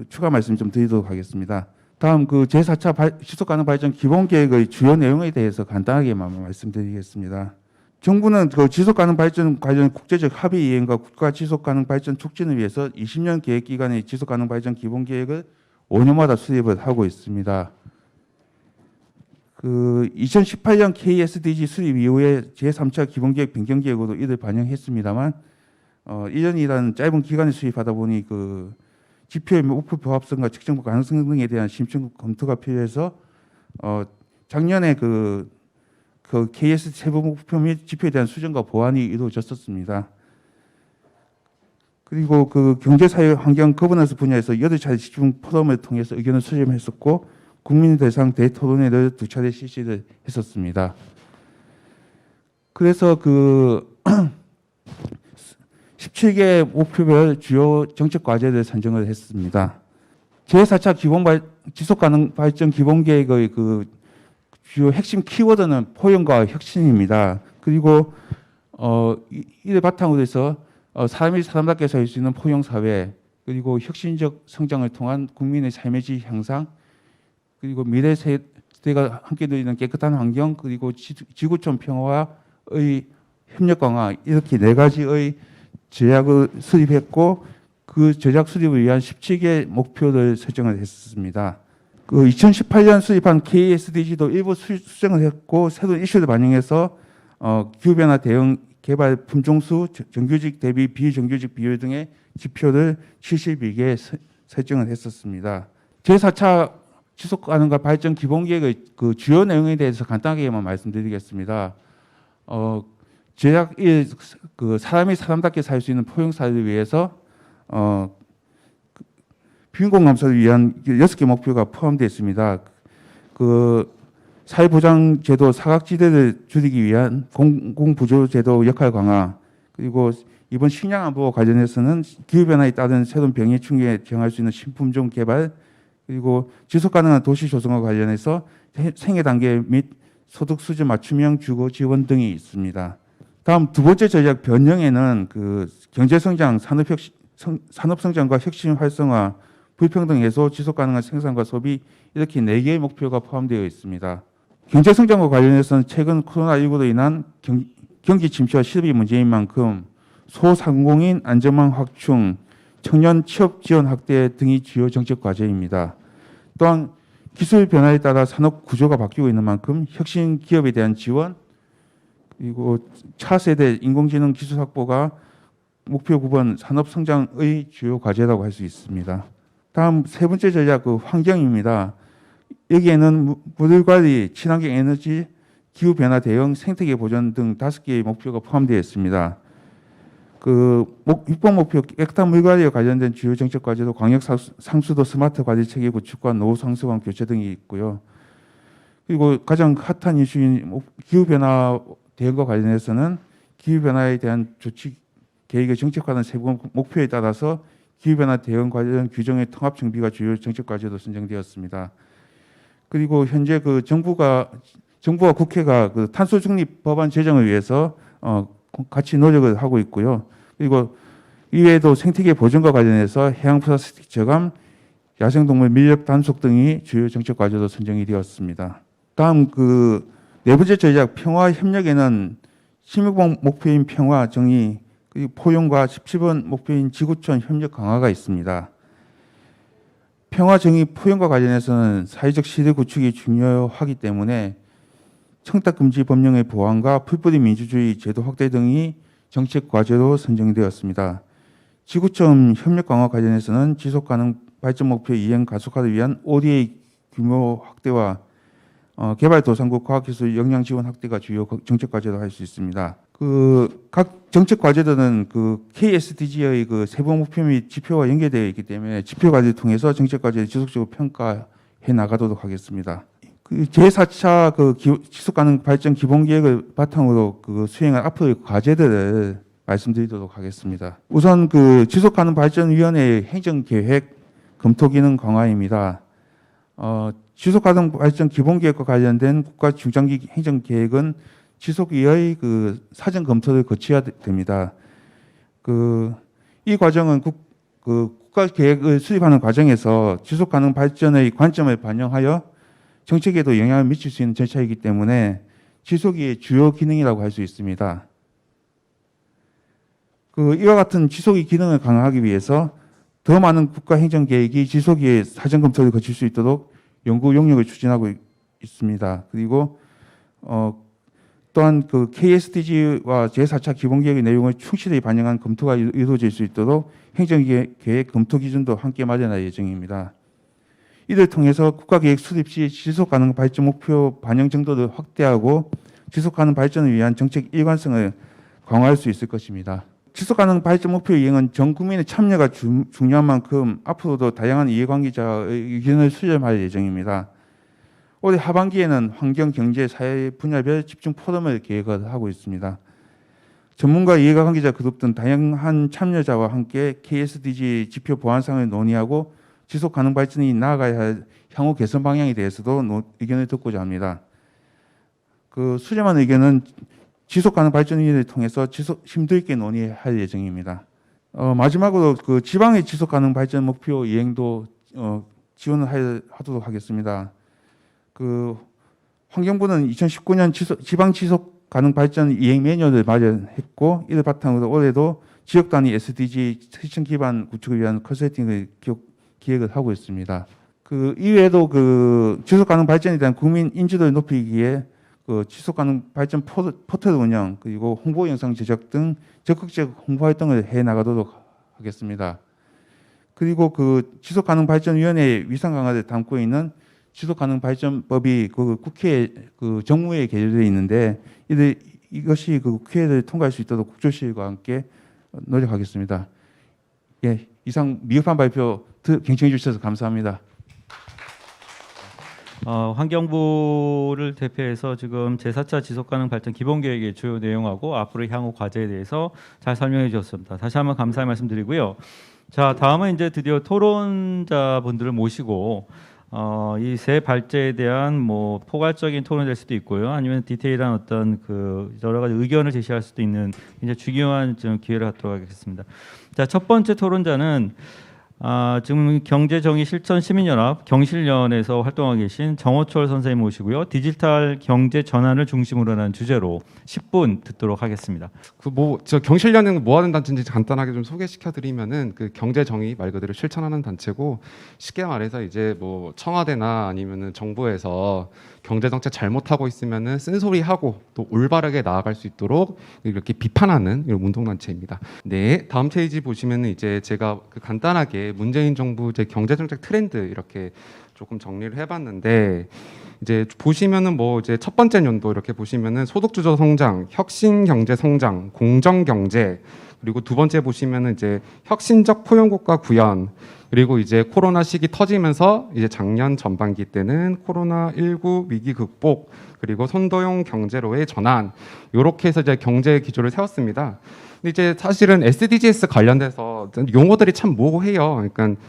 추가 말씀 좀 드리도록 하겠습니다. 다음 제4차 지속가능 발전 기본계획의 주요 내용에 대해서 간단하게만 말씀드리겠습니다. 정부는 지속가능 발전 관련 국제적 합의 이행과 국가 지속가능 발전 촉진을 위해서 20년 계획 기간의 지속가능 발전 기본계획을 5년마다 수립을 하고 있습니다. 2018년 KSDG 수립 이후에 제3차 기본계획 변경계획으로 이를 반영했습니다만 1년이라는 짧은 기간에 수립하다 보니 지표의 목표 부합성과 측정 가능성 등에 대한 심층 검토가 필요해서 작년에 KS 세부 목표 및 지표에 대한 수정과 보완이 이루어졌었습니다. 그리고 경제사회 환경 거버넌스 분야에서 8차례 집중 포럼을 통해서 의견을 수렴했었고, 국민 대상 대토론회를 2차례 실시를 했었습니다. 그래서 17개 목표별 주요 정책 과제를 선정을 했습니다. 제4차 지속가능 발전 기본계획의 주요 핵심 키워드는 포용과 혁신입니다. 그리고 이를 바탕으로 해서 사람이 사람답게 살 수 있는 포용 사회, 그리고 혁신적 성장을 통한 국민의 삶의 질 향상, 그리고 미래 세대가 함께 누리는 깨끗한 환경, 그리고 지구촌 평화의 협력 강화, 이렇게 4가지의 전략을 수립했고, 그 전략 수립을 위한 17개 목표를 설정을 했습니다. 2018년 수립한 KSDG도 일부 수정을 했고, 새로운 이슈를 반영해서 기후변화 대응, 개발 품종수, 정규직 대비 비정규직 비율 등의 지표를 72개 설정을 했었습니다. 제4차 지속가능과 발전 기본계획의 주요 내용에 대해서 간단하게만 말씀드리겠습니다. 제약 1, 사람이 사람답게 살 수 있는 포용 사회를 위해서 빈곤 감소를 위한 6개 목표가 포함되어 있습니다. 사회보장제도 사각지대를 줄이기 위한 공공부조제도 역할 강화, 그리고 이번 식량안보 관련해서는 기후변화에 따른 새로운 병의 충격에 대응할 수 있는 신품종 개발, 그리고 지속가능한 도시 조성과 관련해서 생애 단계 및 소득 수준 맞춤형 주거 지원 등이 있습니다. 다음 2번째 전략 변형에는 경제성장, 산업혁신, 산업 성장과 혁신 활성화, 불평등 해소, 지속 가능한 생산과 소비 이렇게 4개의 목표가 포함되어 있습니다. 경제 성장과 관련해서는 최근 코로나19로 인한 경기 침체와 실업이 문제인 만큼 소상공인 안전망 확충, 청년 취업 지원 확대 등이 주요 정책 과제입니다. 또한 기술 변화에 따라 산업 구조가 바뀌고 있는 만큼 혁신 기업에 대한 지원, 그리고 차세대 인공지능 기술 확보가 목표 9번 산업 성장의 주요 과제라고 할 수 있습니다. 다음 세 번째 전략 환경입니다. 여기에는 물 관리, 친환경 에너지, 기후 변화 대응, 생태계 보존 등 5개의 목표가 포함되어 있습니다. 육법 목표 깨끗한 물 관리와 관련된 주요 정책 과제도 광역 상수도 스마트 관리 체계 구축과 노후 상수관 교체 등이 있고요. 그리고 가장 핫한 이슈인 기후 변화 대응과 관련해서는 기후 변화에 대한 조치 계획의 정책화된 세부 목표에 따라서 기후 변화 대응 관련 규정의 통합 정비가 주요 정책 과제로 선정되었습니다. 그리고 현재 정부와 국회가 탄소 중립 법안 제정을 위해서 같이 노력을 하고 있고요. 그리고 이외에도 생태계 보존과 관련해서 해양 플라스틱 저감, 야생동물 밀렵 단속 등이 주요 정책 과제로 선정이 되었습니다. 다음 네 번째 전략 평화 협력에는 16번 목표인 평화 정의, 그리고 포용과 17번 목표인 지구촌 협력 강화가 있습니다. 평화 정의 포용과 관련해서는 사회적 시대 구축이 중요하기 때문에 청탁 금지 법령의 보완과 풀뿌리 민주주의 제도 확대 등이 정책 과제로 선정되었습니다. 지구촌 협력 강화 관련해서는 지속 가능 발전 목표 이행 가속화를 위한 ODA 규모 확대와 개발도상국 과학기술 역량 지원 확대가 주요 정책 과제로 할 수 있습니다. 각 정책 과제들은 KSDG의 세부 목표 및 지표와 연계되어 있기 때문에 지표 과제를 통해서 정책 과제를 지속적으로 평가해 나가도록 하겠습니다. 제4차 지속 가능 발전 기본 계획을 바탕으로 수행할 앞으로의 과제들을 말씀드리도록 하겠습니다. 우선 지속 가능 발전 위원회의 행정 계획 검토 기능 강화입니다. 지속 가능 발전 기본 계획과 관련된 국가 중장기 행정 계획은 지속위의 사전 검토를 거쳐야 됩니다. 이 과정은 국가 계획을 수립하는 과정에서 지속 가능 발전의 관점을 반영하여 정책에도 영향을 미칠 수 있는 절차이기 때문에 지속위의 주요 기능이라고 할 수 있습니다. 이와 같은 지속위 기능을 강화하기 위해서 더 많은 국가 행정 계획이 지속위의 사전 검토를 거칠 수 있도록 연구 용역을 추진하고 있습니다. 그리고 또한 KSDG와 제4차 기본계획의 내용을 충실히 반영한 검토가 이루어질 수 있도록 행정계획 검토 기준도 함께 마련할 예정입니다. 이를 통해서 국가계획 수립 시 지속가능 발전 목표 반영 정도를 확대하고 지속가능 발전을 위한 정책 일관성을 강화할 수 있을 것입니다. 지속가능 발전 목표 이행은 전 국민의 참여가 중요한 만큼 앞으로도 다양한 이해관계자의 의견을 수렴할 예정입니다. 올해 하반기에는 환경, 경제, 사회 분야별 집중 포럼을 계획을 하고 있습니다. 전문가 이해관계자 그룹 등 다양한 참여자와 함께 KSDG 지표 보완상을 논의하고 지속 가능 발전이 나아가야 할 향후 개선 방향에 대해서도 의견을 듣고자 합니다. 수렴한 의견은 지속 가능 발전위를 통해서 심도 있게 논의할 예정입니다. 마지막으로 지방의 지속 가능 발전 목표 이행도 지원을 하도록 하겠습니다. 환경부는 2019년 지방 지속 가능 발전 이행 매뉴얼을 마련했고 이를 바탕으로 올해도 지역 단위 SDG 실천 기반 구축을 위한 컨설팅을 기획을 하고 있습니다. 이외에도 지속 가능 발전에 대한 국민 인지도를 높이기 위해 지속 가능 발전 포털 운영 그리고 홍보 영상 제작 등 적극적 홍보 활동을 해 나가도록 하겠습니다. 그리고 지속 가능 발전 위원회 위상 강화를 담고 있는 지속 가능 발전법이 국회 정무회에 게재되어 있는데 이것이 국회를 통과할 수 있도록 국조실과 함께 노력하겠습니다. 예, 이상 미흡한 발표 경청해 주셔서 감사합니다. 환경부를 대표해서 지금 제4차 지속가능 발전 기본계획의 주요 내용하고 앞으로의 향후 과제에 대해서 잘 설명해 주셨습니다. 다시 한번 감사의 말씀드리고요. 자, 다음은 이제 드디어 토론자분들을 모시고 이 세 발제에 대한 뭐 포괄적인 토론이 될 수도 있고요. 아니면 디테일한 어떤 그 여러 가지 의견을 제시할 수도 있는 굉장히 중요한 좀 기회를 갖도록 하겠습니다. 자, 첫 번째 토론자는 지금 경제정의실천시민연합 경실련에서 활동하고 계신 정호철 선생님 모시고요. 디지털 경제 전환을 중심으로 하는 주제로 10분 듣도록 하겠습니다. 저 경실련은 뭐 하는 단체인지 간단하게 좀 소개시켜 드리면은 그 경제 정의 말 그대로 실천하는 단체고, 쉽게 말해서 이제 뭐 청와대나 아니면은 정부에서 경제 정책 잘못하고 있으면은 쓴소리하고 또 올바르게 나아갈 수 있도록 이렇게 비판하는 이런 운동 단체입니다. 네, 다음 페이지 보시면은 이제 제가 그 간단하게 문재인 정부 이제 경제 정책 트렌드 이렇게 조금 정리를 해봤는데, 이제 보시면은 뭐 이제 첫 번째 연도 이렇게 보시면은 소득주도 성장, 혁신 경제 성장, 공정 경제, 그리고 두 번째 보시면은 이제 혁신적 포용국가 구현, 그리고 이제 코로나 시기 터지면서 이제 작년 전반기 때는 코로나19 위기 극복, 그리고 선도용 경제로의 전환, 이렇게 해서 이제 경제 기조를 세웠습니다. 근데 이제 사실은 SDGs 관련돼서 용어들이 참 모호해요. 그러니까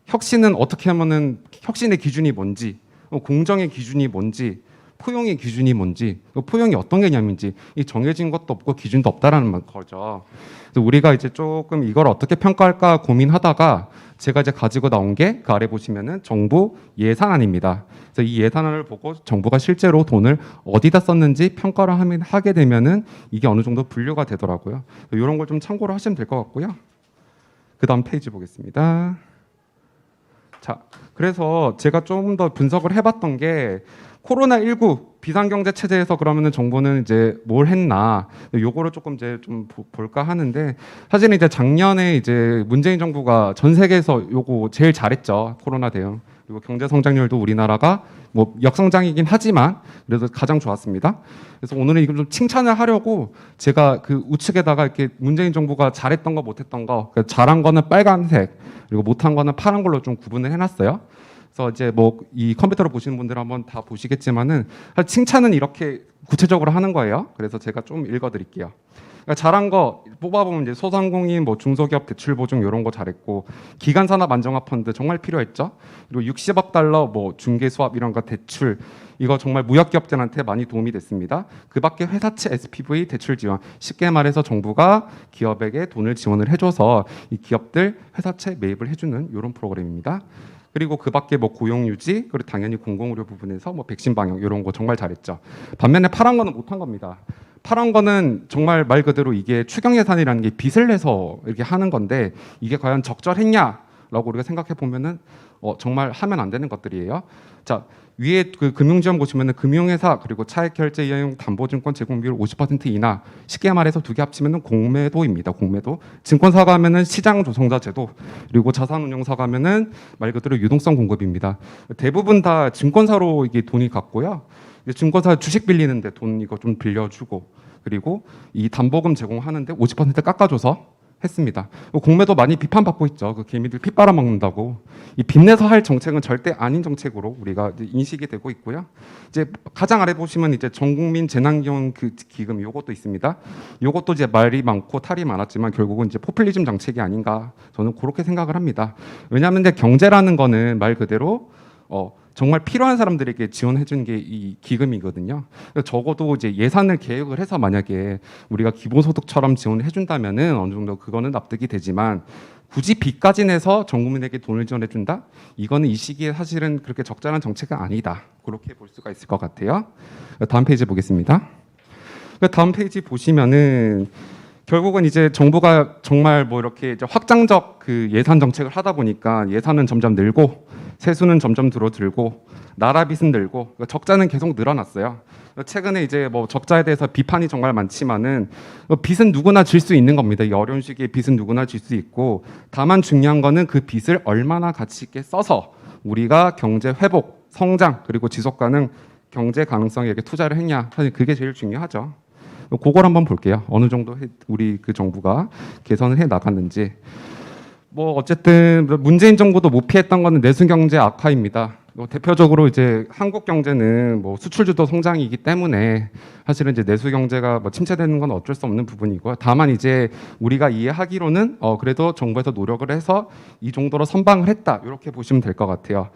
혁신은 어떻게 하면은 혁신의 기준이 뭔지, 공정의 기준이 뭔지, 포용의 기준이 뭔지, 포용이 어떤 개념인지 이 정해진 것도 없고 기준도 없다라는 거죠. 그래서 우리가 이제 조금 이걸 어떻게 평가할까 고민하다가 제가 이제 가지고 나온 게 그 아래 보시면은 정부 예산안입니다. 그래서 이 예산안을 보고 정부가 실제로 돈을 어디다 썼는지 평가를 하게 되면은 이게 어느 정도 분류가 되더라고요. 이런 걸 좀 참고로 하시면 될 것 같고요. 그 다음 페이지 보겠습니다. 자, 그래서 제가 좀 더 분석을 해봤던 게 코로나19 비상경제 체제에서 그러면은 정부는 이제 뭘 했나, 요거를 조금 이제 좀 볼까 하는데, 사실은 이제 작년에 이제 문재인 정부가 전 세계에서 요거 제일 잘했죠. 코로나 대응. 그리고 경제 성장률도 우리나라가 뭐 역성장이긴 하지만 그래도 가장 좋았습니다. 그래서 오늘은 이걸 좀 칭찬을 하려고 제가 그 우측에다가 이렇게 문재인 정부가 잘했던 거 못했던 거, 그러니까 잘한 거는 빨간색, 그리고 못한 거는 파란 걸로 좀 구분을 해놨어요. 그래서 이제 뭐 이 컴퓨터로 보시는 분들 한번 다 보시겠지만은 칭찬은 이렇게 구체적으로 하는 거예요. 그래서 제가 좀 읽어드릴게요. 그러니까 잘한 거 뽑아보면 이제 소상공인, 뭐 중소기업 대출 보증 이런 거 잘했고, 기간산업 안정화 펀드 정말 필요했죠. 그리고 60억 달러 뭐 중개 수합 이런 거 대출, 이거 정말 무역기업들한테 많이 도움이 됐습니다. 그밖에 회사채 SPV 대출 지원, 쉽게 말해서 정부가 기업에게 돈을 지원을 해줘서 이 기업들 회사채 매입을 해주는 이런 프로그램입니다. 그리고 그밖에 뭐 고용 유지, 그리고 당연히 공공의료 부분에서 뭐 백신 방역 이런 거 정말 잘했죠. 반면에 파란 거는 못한 겁니다. 파란 거는 정말 말 그대로 이게 추경 예산이라는 게 빚을 내서 이렇게 하는 건데, 이게 과연 적절했냐라고 우리가 생각해 보면은 정말 하면 안 되는 것들이에요. 자, 위에 그 금융지원 보시면은 금융회사 그리고 차액 결제 이용 담보증권 제공 비율 50% 이나, 쉽게 말해서 두 개 합치면은 공매도입니다. 공매도. 증권사 가면은 시장 조성자 제도, 그리고 자산운용사 가면은 말 그대로 유동성 공급입니다. 대부분 다 증권사로 이게 돈이 갔고요. 증권사 주식 빌리는데 돈 이거 좀 빌려주고, 그리고 이 담보금 제공하는데 50% 깎아줘서 했습니다. 공매도 많이 비판받고 있죠. 그 개미들 피 빨아먹는다고. 이 빚내서 할 정책은 절대 아닌 정책으로 우리가 이제 인식이 되고 있고요. 이제 가장 아래 보시면 이제 전국민 재난기원 그 기금 요것도 있습니다. 요것도 이제 말이 많고 탈이 많았지만 결국은 이제 포퓰리즘 정책이 아닌가, 저는 그렇게 생각을 합니다. 왜냐하면 이제 경제라는 거는 말 그대로 정말 필요한 사람들에게 지원해 주는 게 이 기금이거든요. 적어도 이제 예산을 계획을 해서 만약에 우리가 기본소득처럼 지원을 해준다면은 어느 정도 그거는 납득이 되지만, 굳이 빚까지 내서 전 국민에게 돈을 지원해 준다? 이거는 이 시기에 사실은 그렇게 적절한 정책은 아니다. 그렇게 볼 수가 있을 것 같아요. 다음 페이지 보겠습니다. 다음 페이지 보시면은 결국은 이제 정부가 정말 뭐 이렇게 이제 확장적 그 예산 정책을 하다 보니까 예산은 점점 늘고 세수는 점점 줄어들고 나라 빚은 늘고 적자는 계속 늘어났어요. 최근에 이제 뭐 적자에 대해서 비판이 정말 많지만은 빚은 누구나 질 수 있는 겁니다. 이 어려운 시기에 빚은 누구나 질 수 있고, 다만 중요한 거는 그 빚을 얼마나 가치 있게 써서 우리가 경제 회복, 성장, 그리고 지속 가능 경제 가능성에 이렇게 투자를 했냐, 사실 그게 제일 중요하죠. 그걸 한번 볼게요. 어느 정도 우리 그 정부가 개선을 해 나갔는지. 뭐 어쨌든 문재인 정부도 못 피했던 거는 내수 경제 악화입니다. 대표적으로 이제 한국 경제는 뭐 수출 주도 성장이기 때문에 사실은 이제 내수 경제가 뭐 침체되는 건 어쩔 수 없는 부분이고요. 다만 이제 우리가 이해하기로는 그래도 정부에서 노력을 해서 이 정도로 선방을 했다 이렇게 보시면 될 것 같아요.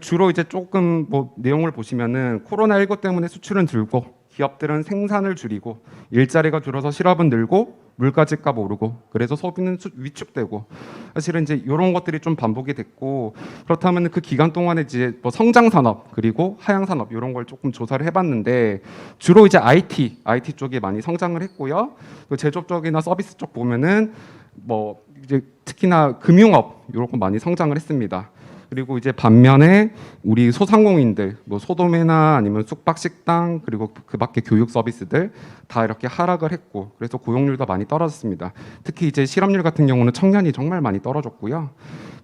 주로 이제 조금 뭐 내용을 보시면은 코로나19 때문에 수출은 줄고 기업들은 생산을 줄이고 일자리가 줄어서 실업은 늘고 물가지가 오르고 그래서 소비는 위축되고 사실은 이제 이런 것들이 좀 반복이 됐고 그렇다면 그 기간 동안에 이제 뭐 성장 산업 그리고 하향 산업 이런 걸 조금 조사를 해봤는데 주로 이제 IT 쪽이 많이 성장을 했고요. 그 제조업 쪽이나 서비스 쪽 보면은 뭐 이제 특히나 금융업 이런 거 많이 성장을 했습니다. 그리고 이제 반면에 우리 소상공인들, 뭐 소도매나 아니면 숙박식당 그리고 그 밖에 교육 서비스들 다 이렇게 하락을 했고 그래서 고용률도 많이 떨어졌습니다. 특히 이제 실업률 같은 경우는 청년이 정말 많이 떨어졌고요.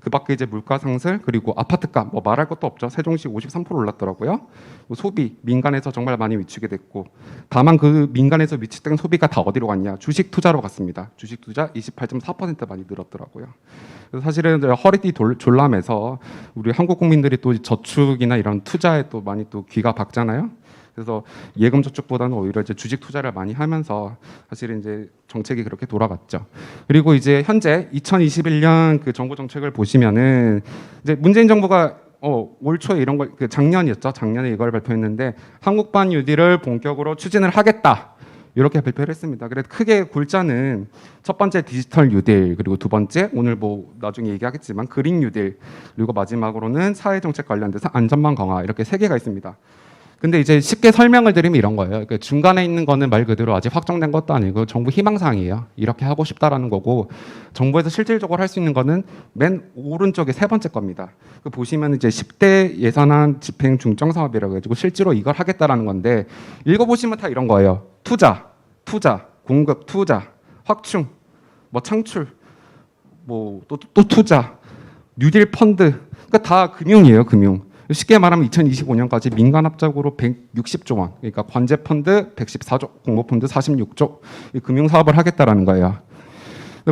그 밖에 이제 물가 상승 그리고 아파트값 뭐 말할 것도 없죠. 세종시 53% 올랐더라고요. 소비 민간에서 정말 많이 위축이 됐고 다만 그 민간에서 위축된 소비가 다 어디로 갔냐? 주식 투자로 갔습니다. 주식 투자 28.4% 많이 늘었더라고요. 그래서 사실은 허리띠 졸라매서 우리 한국 국민들이 또 저축이나 이런 투자에 또 많이 또 귀가 박잖아요. 그래서 예금 저축보다는 오히려 이제 주식 투자를 많이 하면서 사실은 이제 정책이 그렇게 돌아갔죠. 그리고 이제 현재 2021년 그 정부 정책을 보시면은 이제 문재인 정부가 올 초에 이런 걸 작년이었죠. 작년에 이걸 발표했는데 한국판 뉴딜을 본격으로 추진을 하겠다. 이렇게 발표를 했습니다. 그래서 크게 골자는 첫 번째 디지털 뉴딜 그리고 두 번째 오늘 뭐 나중에 얘기하겠지만 그린 뉴딜 그리고 마지막으로는 사회정책 관련돼서 안전망 강화 이렇게 세 개가 있습니다. 근데 이제 쉽게 설명을 드리면 이런 거예요. 그러니까 중간에 있는 거는 말 그대로 아직 확정된 것도 아니고 정부 희망사항이에요. 이렇게 하고 싶다라는 거고 정부에서 실질적으로 할 수 있는 거는 맨 오른쪽에 세 번째 겁니다. 그 보시면 이제 10대 예산안 집행 중점 사업이라고 해가지고 실제로 이걸 하겠다라는 건데 읽어보시면 다 이런 거예요. 투자, 공급, 투자, 확충, 뭐 창출, 뭐 또 투자, 뉴딜 펀드, 그러니까 다 금융이에요, 금융. 쉽게 말하면 2025년까지 민간 합작으로 160조 원, 그러니까 관제 펀드 114조, 공모 펀드 46조 이 금융 사업을 하겠다라는 거예요.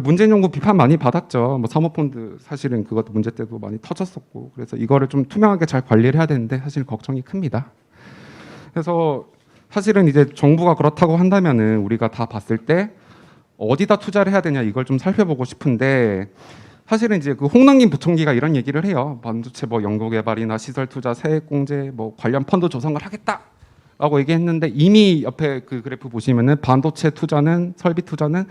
문재인 정부 비판 많이 받았죠. 뭐 사모펀드 사실은 그것도 문제 때도 많이 터졌었고 그래서 이거를 좀 투명하게 잘 관리를 해야 되는데 사실 걱정이 큽니다. 그래서 사실은 이제 정부가 그렇다고 한다면은 우리가 다 봤을 때 어디다 투자를 해야 되냐 이걸 좀 살펴보고 싶은데 사실은 이제 그 홍남기 부총리가 이런 얘기를 해요. 반도체 뭐 연구개발이나 시설 투자, 세액공제 뭐 관련 펀드 조성을 하겠다라고 얘기했는데 이미 옆에 그 그래프 보시면은 반도체 투자는 설비 투자는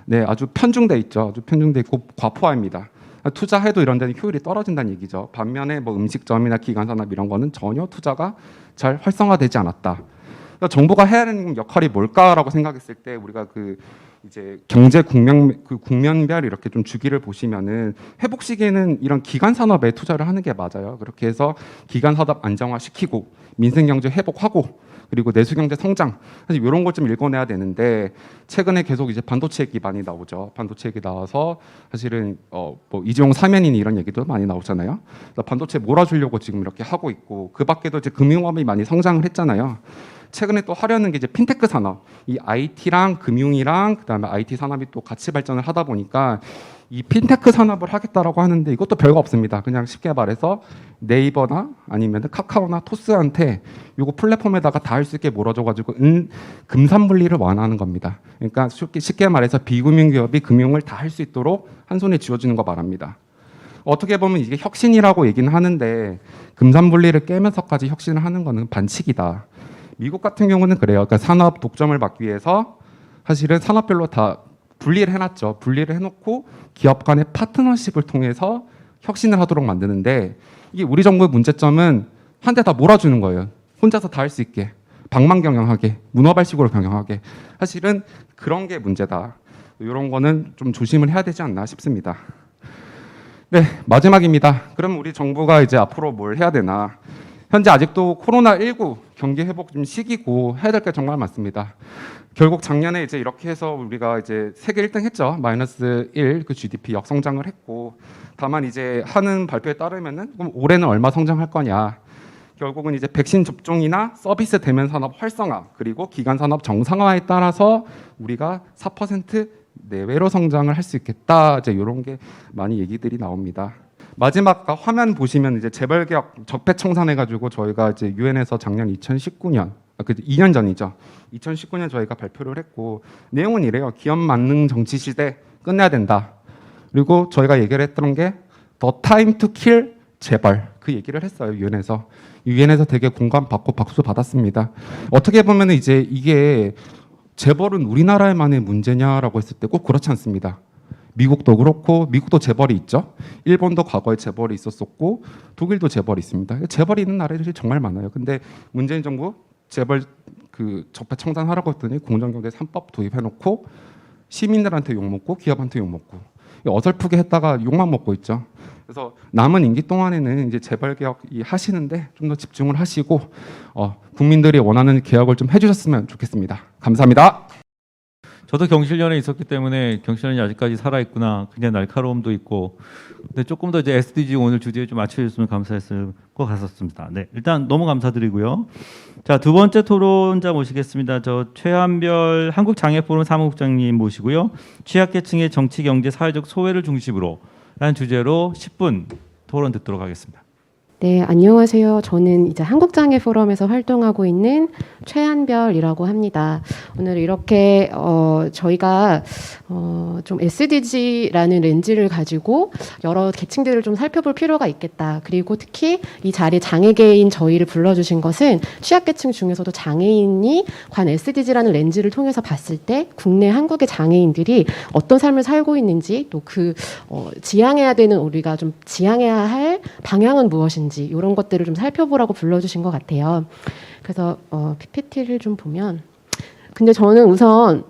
네 아주 편중돼 있죠. 아주 편중돼 있고 과포화입니다. 투자해도 이런 데는 효율이 떨어진다는 얘기죠. 반면에 뭐 음식점이나 기관산업 이런 거는 전혀 투자가 잘 활성화되지 않았다. 그러니까 정부가 해야 하는 역할이 뭘까라고 생각했을 때 우리가 그 이제 경제 국면별 이렇게 좀 주기를 보시면은 회복 시기에는 이런 기간 산업에 투자를 하는 게 맞아요. 그렇게 해서 기간 산업 안정화시키고 민생 경제 회복하고 그리고 내수 경제 성장 사실 이런 걸 좀 읽어내야 되는데 최근에 계속 이제 반도체 얘기 많이 나오죠. 반도체 얘기 나와서 사실은 뭐 이재용 사면이니 이런 얘기도 많이 나오잖아요. 반도체 몰아주려고 지금 이렇게 하고 있고 그 밖에도 이제 금융업이 많이 성장을 했잖아요. 최근에 또 하려는 게 이제 핀테크 산업, 이 IT랑 금융이랑 그다음에 IT 산업이 또 같이 발전을 하다 보니까 이 핀테크 산업을 하겠다라고 하는데 이것도 별거 없습니다. 그냥 쉽게 말해서 네이버나 아니면 카카오나 토스한테 요거 플랫폼에다가 다 할 수 있게 몰아줘가지고 금산 분리를 완화하는 겁니다. 그러니까 쉽게 말해서 비금융 기업이 금융을 다 할 수 있도록 한 손에 쥐어주는 거 말합니다. 어떻게 보면 이게 혁신이라고 얘기는 하는데 금산 분리를 깨면서까지 혁신을 하는 거는 반칙이다. 미국 같은 경우는 그래요. 그러니까 산업 독점을 막기 위해서 사실은 산업별로 다 분리를 해놨죠. 분리를 해놓고 기업 간의 파트너십을 통해서 혁신을 하도록 만드는데 이게 우리 정부의 문제점은 한 대 다 몰아주는 거예요. 혼자서 다 할 수 있게. 방만 경영하게. 문어발식으로 경영하게. 사실은 그런 게 문제다. 이런 거는 좀 조심을 해야 되지 않나 싶습니다. 네, 마지막입니다. 그럼 우리 정부가 이제 앞으로 뭘 해야 되나. 현재 아직도 코로나19 경기 회복 좀 시기고 해야 될 게 정말 많습니다. 결국 작년에 이제 이렇게 해서 우리가 이제 세계 1등 했죠. -1 그 GDP 역성장을 했고 다만 이제 하는 발표에 따르면은 그럼 올해는 얼마 성장할 거냐. 결국은 이제 백신 접종이나 서비스 대면 산업 활성화 그리고 기간 산업 정상화에 따라서 우리가 4% 내외로 성장을 할 수 있겠다. 이제 이런 게 많이 얘기들이 나옵니다. 마지막 화면 보시면 이제 재벌개혁 적폐 청산해가지고 저희가 이제 유엔에서 작년 2019년, 그 2년 전이죠. 2019년 저희가 발표를 했고 내용은 이래요. 기업 만능 정치 시대 끝내야 된다. 그리고 저희가 얘기를 했던 게 The time to kill 재벌 그 얘기를 했어요. 유엔에서 되게 공감받고 박수 받았습니다. 어떻게 보면 이제 이게 재벌은 우리나라만의 문제냐라고 했을 때 꼭 그렇지 않습니다. 미국도 그렇고 미국도 재벌이 있죠. 일본도 과거에 재벌이 있었었고 독일도 재벌이 있습니다. 재벌이 있는 나라들이 정말 많아요. 근데 문재인 정부 재벌 그 적폐 청산하라고 했더니 공정경제 3법 도입해놓고 시민들한테 욕먹고 기업한테 욕먹고 어설프게 했다가 욕만 먹고 있죠. 그래서 남은 임기 동안에는 이제 재벌 개혁 하시는데 좀 더 집중을 하시고 국민들이 원하는 개혁을 좀 해주셨으면 좋겠습니다. 감사합니다. 저도 경실련에 있었기 때문에 경실련이 아직까지 살아있구나. 굉장히 날카로움도 있고. 근데 조금 더 이제 SDG 오늘 주제에 좀 맞춰주셨으면 감사했을 것 같았습니다. 네, 일단 너무 감사드리고요. 자, 두 번째 토론자 모시겠습니다. 저 최한별 한국장애포럼 사무국장님 모시고요. 취약계층의 정치, 경제, 사회적 소외를 중심으로 라는 주제로 10분 토론 듣도록 하겠습니다. 네, 안녕하세요. 저는 이제 한국장애포럼에서 활동하고 있는 최한별이라고 합니다. 오늘 이렇게 저희가 좀 SDG라는 렌즈를 가지고 여러 계층들을 좀 살펴볼 필요가 있겠다. 그리고 특히 이 자리에 장애계인 저희를 불러주신 것은 취약계층 중에서도 장애인이 과연 SDG라는 렌즈를 통해서 봤을 때 국내 한국의 장애인들이 어떤 삶을 살고 있는지 또 그 지향해야 되는 우리가 좀 지향해야 할 방향은 무엇인지 이런 것들을 좀 살펴보라고 불러주신 것 같아요. 그래서 PPT를 좀 보면 근데 저는 우선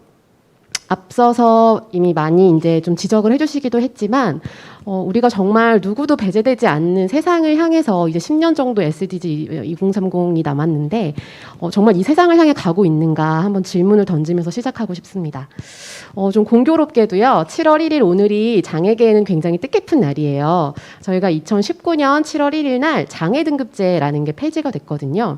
앞서서 이미 많이 이제 좀 지적을 해주시기도 했지만 우리가 정말 누구도 배제되지 않는 세상을 향해서 이제 10년 정도 SDG 2030이 남았는데 정말 이 세상을 향해 가고 있는가 한번 질문을 던지면서 시작하고 싶습니다. 좀 공교롭게도요. 7월 1일 오늘이 장애계에는 굉장히 뜻깊은 날이에요. 저희가 2019년 7월 1일 날 장애등급제라는 게 폐지가 됐거든요.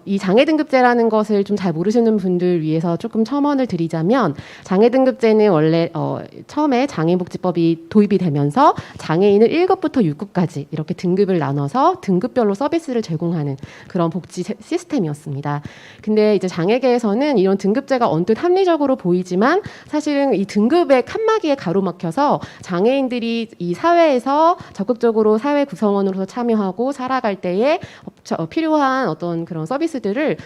이 장애등급제라는 것을 좀 잘 모르시는 분들 위해서 조금 첨언을 드리자면 장애등급제는 원래 처음에 장애복지법이 도입이 되면서 장애인을 1급부터 6급까지 이렇게 등급을 나눠서 등급별로 서비스를 제공하는 그런 복지 시스템이었습니다. 근데 이제 장애계에서는 이런 등급제가 언뜻 합리적으로 보이지만 사실은 이 등급의 칸막이에 가로막혀서 장애인들이 이 사회에서 적극적으로 사회 구성원으로서 참여하고 살아갈 때에 필요한 어떤 그런 서비스들을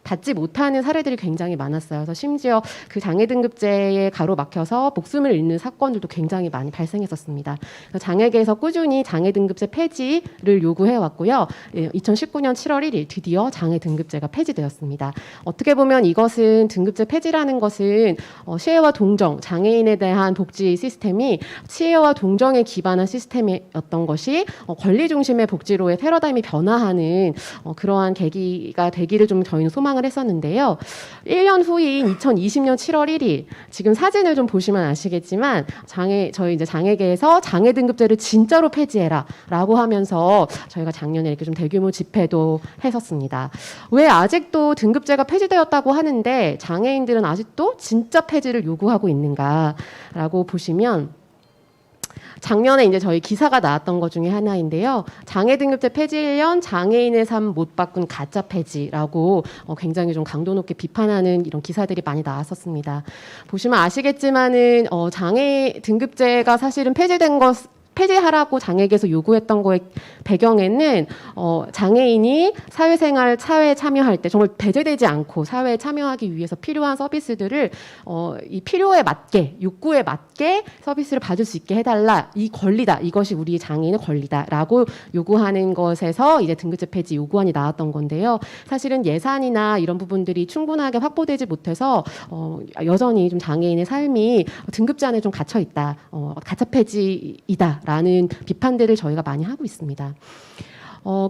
받지 못하는 사례들이 굉장히 많았어요. 그래서 심지어 그 장애등급제에 가로막혀서 목숨을 잃는 사건들도 굉장히 많이 발생했었습니다. 장애계에서 꾸준히 장애등급제 폐지를 요구해왔고요. 2019년 7월 1일 드디어 장애등급제가 폐지되었습니다. 어떻게 보면 이것은 등급제 폐지라는 것은 시혜와 동정, 장애인에 대한 복지 시스템이 시혜와 동정에 기반한 시스템이었던 것이 권리 중심의 복지로의 패러다임이 변화하는 그러한 계기가 되기를 좀 저희는 소망을 했었는데요. 1년 후인 2020년 7월 1일 지금 사진을 좀 보시면 아시겠지만 저희 이제 장애계에서 장애 등급제를 진짜로 폐지해라라고 하면서 저희가 작년에 이렇게 좀 대규모 집회도 했었습니다. 왜 아직도 등급제가 폐지되었다고 하는데 장애인들은 아직도 진짜 폐지를 요구하고 있는가라고 보시면 작년에 이제 저희 기사가 나왔던 것 중에 하나인데요. 장애 등급제 폐지 1년 장애인의 삶 못 바꾼 가짜 폐지라고 굉장히 좀 강도 높게 비판하는 이런 기사들이 많이 나왔었습니다. 보시면 아시겠지만은 장애 등급제가 사실은 폐지하라고 장애계에서 요구했던 거의 배경에는 장애인이 사회생활, 사회에 참여할 때 정말 배제되지 않고 사회에 참여하기 위해서 필요한 서비스들을 이 필요에 맞게, 욕구에 맞게 서비스를 받을 수 있게 해달라. 이 권리다. 이것이 우리 장애인의 권리다라고 요구하는 것에서 이제 등급제 폐지 요구안이 나왔던 건데요. 사실은 예산이나 이런 부분들이 충분하게 확보되지 못해서 여전히 좀 장애인의 삶이 등급제 안에 좀 갇혀 있다. 가짜 폐지이다. 라는 비판들을 저희가 많이 하고 있습니다.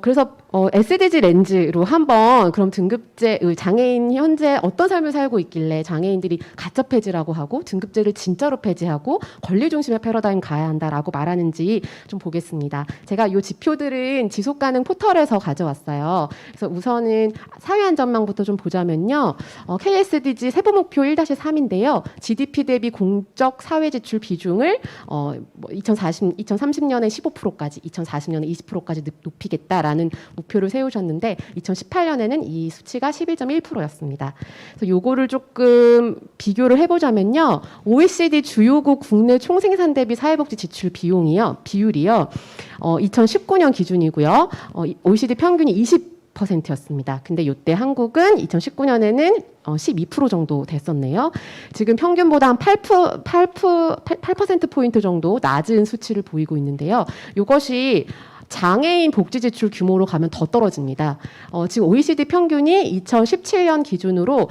그래서 SDG 렌즈로 한번 그럼 등급제 장애인 현재 어떤 삶을 살고 있길래 장애인들이 가짜 폐지라고 하고 등급제를 진짜로 폐지하고 권리 중심의 패러다임 가야 한다라고 말하는지 좀 보겠습니다. 제가 이 지표들은 지속 가능 포털에서 가져왔어요. 그래서 우선은 사회 안전망부터 좀 보자면요. KSDG 세부 목표 1-3인데요. GDP 대비 공적 사회 지출 비중을 2030년에 15%까지, 2040년에 20%까지 높이겠다라는 목표를 세우셨는데 2018년에는 이 수치가 11.1%였습니다. 그래서 요거를 조금 비교를 해보자면요. OECD 주요국 국내 총생산 대비 사회복지 지출 비율이요. 2019년 기준이고요. OECD 평균이 20%였습니다. 근데 이때 한국은 2019년에는 12% 정도 됐었네요. 지금 평균보다 한 8%포인트 정도 낮은 수치를 보이고 있는데요. 이것이 장애인 복지 지출 규모로 가면 더 떨어집니다. 지금 OECD 평균이 2017년 기준으로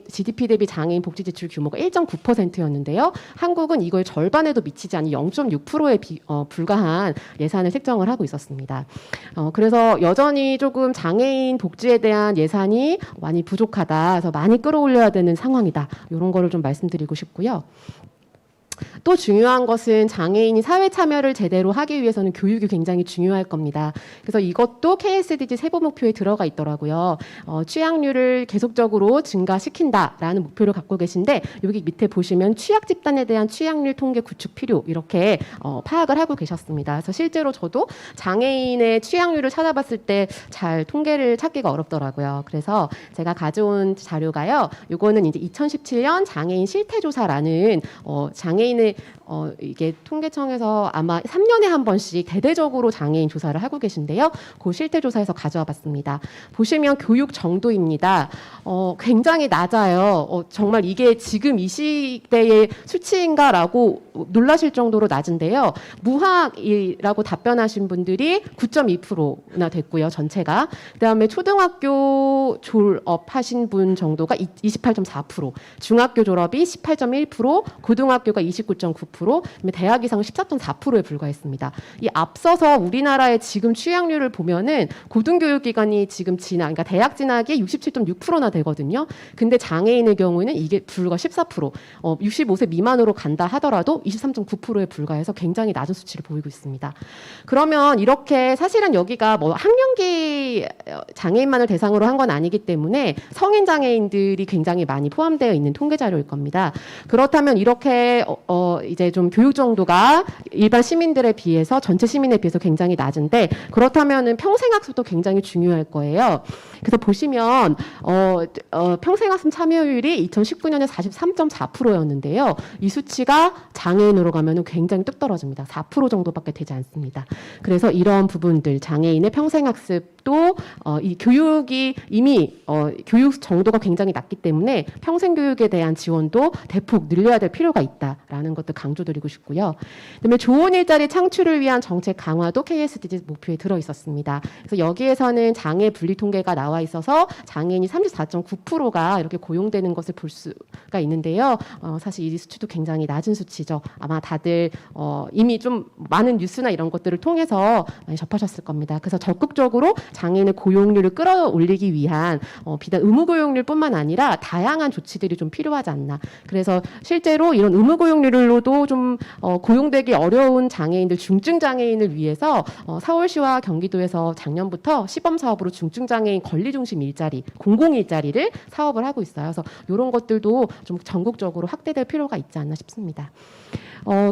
GDP 대비 장애인 복지 지출 규모가 1.9%였는데요. 한국은 이거의 절반에도 미치지 않는 0.6%에 불과한 예산을 책정을 하고 있었습니다. 그래서 여전히 조금 장애인 복지에 대한 예산이 많이 부족하다. 그래서 많이 끌어올려야 되는 상황이다. 이런 거를 좀 말씀드리고 싶고요. 또 중요한 것은 장애인이 사회 참여를 제대로 하기 위해서는 교육이 굉장히 중요할 겁니다. 그래서 이것도 KSDG 세부 목표에 들어가 있더라고요. 취약률을 계속적으로 증가시킨다라는 목표를 갖고 계신데 여기 밑에 보시면 취약 집단에 대한 취약률 통계 구축 필요 이렇게 파악을 하고 계셨습니다. 그래서 실제로 저도 장애인의 취약률을 찾아봤을 때 잘 통계를 찾기가 어렵더라고요. 그래서 제가 가져온 자료가요. 이거는 이제 2017년 장애인 실태조사라는 장애인의 이게 통계청에서 아마 3년에 한 번씩 대대적으로 장애인 조사를 하고 계신데요. 그 실태조사에서 가져와 봤습니다. 보시면 교육 정도입니다. 굉장히 낮아요. 정말 이게 지금 이 시대의 수치인가라고 놀라실 정도로 낮은데요. 무학이라고 답변하신 분들이 9.2%나 됐고요. 전체가. 그다음에 초등학교 졸업하신 분 정도가 28.4%, 중학교 졸업이 18.1%, 고등학교가 29.9%, 대학 이상은 14.4%에 불과했습니다. 이 앞서서 우리나라의 지금 취약률을 보면은 고등교육기관이 지금 그러니까 대학 진학이 67.6%나 되거든요. 근데 장애인의 경우에는 이게 불과 14%, 65세 미만으로 간다 하더라도 23.9%에 불과해서 굉장히 낮은 수치를 보이고 있습니다. 그러면 이렇게 사실은 여기가 뭐 학령기 장애인만을 대상으로 한 건 아니기 때문에 성인 장애인들이 굉장히 많이 포함되어 있는 통계 자료일 겁니다. 그렇다면 이렇게 이제 좀 교육 정도가 일반 시민들에 비해서 전체 시민에 비해서 굉장히 낮은데 그렇다면은 평생학습도 굉장히 중요할 거예요. 그래서 보시면 평생학습 참여율이 2019년에 43.4%였는데요. 이 수치가 장애인으로 가면은 굉장히 뚝 떨어집니다. 4% 정도밖에 되지 않습니다. 그래서 이런 부분들 장애인의 평생학습도 이 교육이 이미 교육 정도가 굉장히 낮기 때문에 평생교육에 대한 지원도 대폭 늘려야 될 필요가 있다라는 것도 강조드리고 싶고요. 그다음에 좋은 일자리 창출을 위한 정책 강화도 KSDG 목표에 들어 있었습니다. 그래서 여기에서는 장애 분리 통계가 나와 있어서 장애인이 34.9%가 이렇게 고용되는 것을 볼 수가 있는데요. 사실 이 수치도 굉장히 낮은 수치죠. 아마 다들 이미 좀 많은 뉴스나 이런 것들을 통해서 많이 접하셨을 겁니다. 그래서 적극적으로 장애인의 고용률을 끌어올리기 위한 비단 의무 고용률뿐만 아니라 다양한 조치들이 좀 필요하지 않나. 그래서 실제로 이런 의무 고용률로도 좀 고용되기 어려운 장애인들, 중증 장애인을 위해서 서울시와 경기도에서 작년부터 시범 사업으로 중증 장애인 권리 중심 일자리, 공공 일자리를 사업을 하고 있어요. 그래서 이런 것들도 좀 전국적으로 확대될 필요가 있지 않나 싶습니다.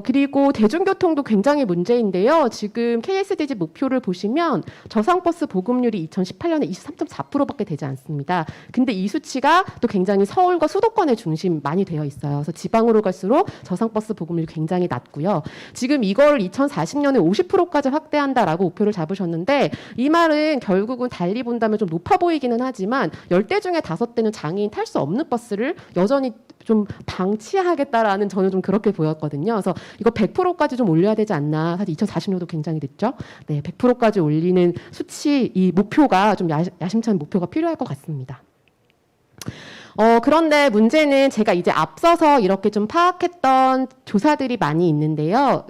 그리고 대중교통도 굉장히 문제인데요. 지금 KSDG 목표를 보시면 저상버스 보급률이 2018년에 23.4%밖에 되지 않습니다. 근데 이 수치가 또 굉장히 서울과 수도권에 중심 많이 되어 있어요. 그래서 지방으로 갈수록 저상버스 보급률이 굉장히 낮고요. 지금 이걸 2040년에 50%까지 확대한다라고 목표를 잡으셨는데 이 말은 결국은 달리 본다면 좀 높아 보이기는 하지만 10대 중에 5대는 장애인 탈 수 없는 버스를 여전히 좀 방치하겠다라는 저는 좀 그렇게 보였거든요. 그래서 이거 100%까지 좀 올려야 되지 않나. 사실 2040년도 굉장히 늦죠. 네, 100%까지 올리는 수치, 이 목표가 좀 야심찬 목표가 필요할 것 같습니다. 그런데 문제는 제가 이제 앞서서 이렇게 좀 파악했던 조사들이 많이 있는데요.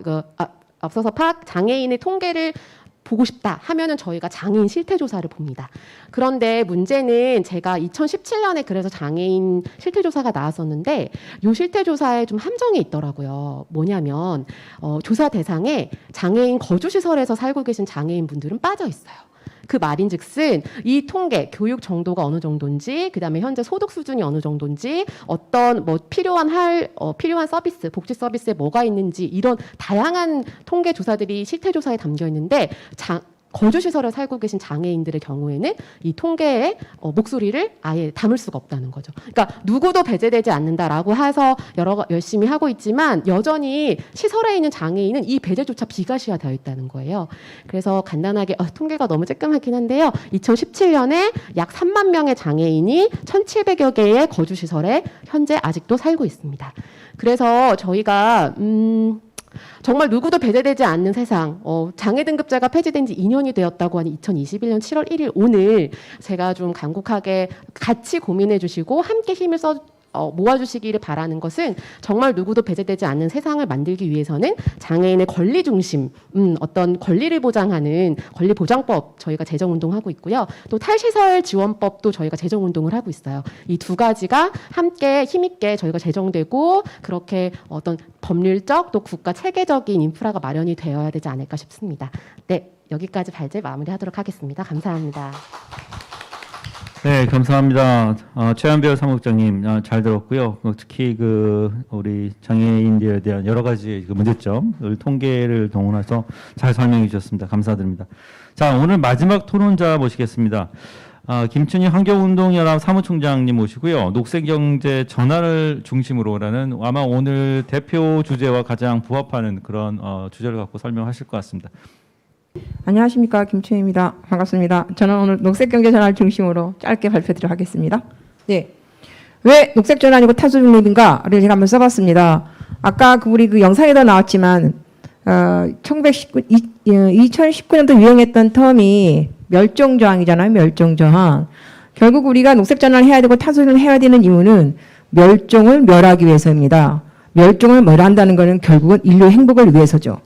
앞서서 장애인의 통계를 보고 싶다 하면은 저희가 장애인 실태 조사를 봅니다. 그런데 문제는 제가 2017년에 그래서 장애인 실태 조사가 나왔었는데 이 실태 조사에 좀 함정이 있더라고요. 뭐냐면 조사 대상에 장애인 거주 시설에서 살고 계신 장애인 분들은 빠져 있어요. 그 말인즉슨 이 통계, 교육 정도가 어느 정도인지, 그다음에 현재 소득 수준이 어느 정도인지, 어떤 뭐 필요한 서비스, 복지 서비스에 뭐가 있는지 이런 다양한 통계 조사들이 실태 조사에 담겨 있는데 거주시설에 살고 계신 장애인들의 경우에는 이 통계에 목소리를 아예 담을 수가 없다는 거죠. 그러니까 누구도 배제되지 않는다라고 해서 열심히 하고 있지만 여전히 시설에 있는 장애인은 이 배제조차 비가시화되어 있다는 거예요. 그래서 간단하게 통계가 너무 쬐끔하긴 한데요. 2017년에 약 3만 명의 장애인이 1,700여 개의 거주시설에 현재 아직도 살고 있습니다. 그래서 저희가 정말 누구도 배제되지 않는 세상, 장애 등급제가 폐지된 지 2년이 되었다고 하는 2021년 7월 1일 오늘 제가 좀 간곡하게 같이 고민해 주시고 함께 힘을 모아주시기를 바라는 것은 정말 누구도 배제되지 않는 세상을 만들기 위해서는 장애인의 권리 중심, 어떤 권리를 보장하는 권리보장법 저희가 제정운동하고 있고요. 또 탈시설 지원법도 저희가 제정운동을 하고 있어요. 이 두 가지가 함께 힘있게 저희가 제정되고 그렇게 어떤 법률적 또 국가 체계적인 인프라가 마련이 되어야 되지 않을까 싶습니다. 네, 여기까지 발제 마무리하도록 하겠습니다. 감사합니다. 네, 감사합니다. 최한별 사무국장님 잘 들었고요. 특히 우리 장애인들에 대한 여러 가지 문제점을 통계를 동원해서 잘 설명해 주셨습니다. 감사드립니다. 자, 오늘 마지막 토론자 모시겠습니다. 김춘희 환경운동연합 사무총장님 모시고요. 녹색경제 전환을 중심으로라는 아마 오늘 대표 주제와 가장 부합하는 그런 주제를 갖고 설명하실 것 같습니다. 안녕하십니까, 김춘희입니다. 반갑습니다. 저는 오늘 녹색경제 전환을 중심으로 짧게 발표드리도록 하겠습니다. 네, 왜 녹색전환이고 탄소중립인가를 제가 한번 써봤습니다. 아까 우리 영상에도 나왔지만 2019년도 유행했던 텀이 멸종저항이잖아요. 멸종저항. 결국 우리가 녹색전환을 해야 되고 탄소중립을 해야 되는 이유는 멸종을 멸하기 위해서입니다. 멸종을 멸한다는 것은 결국은 인류의 행복을 위해서죠.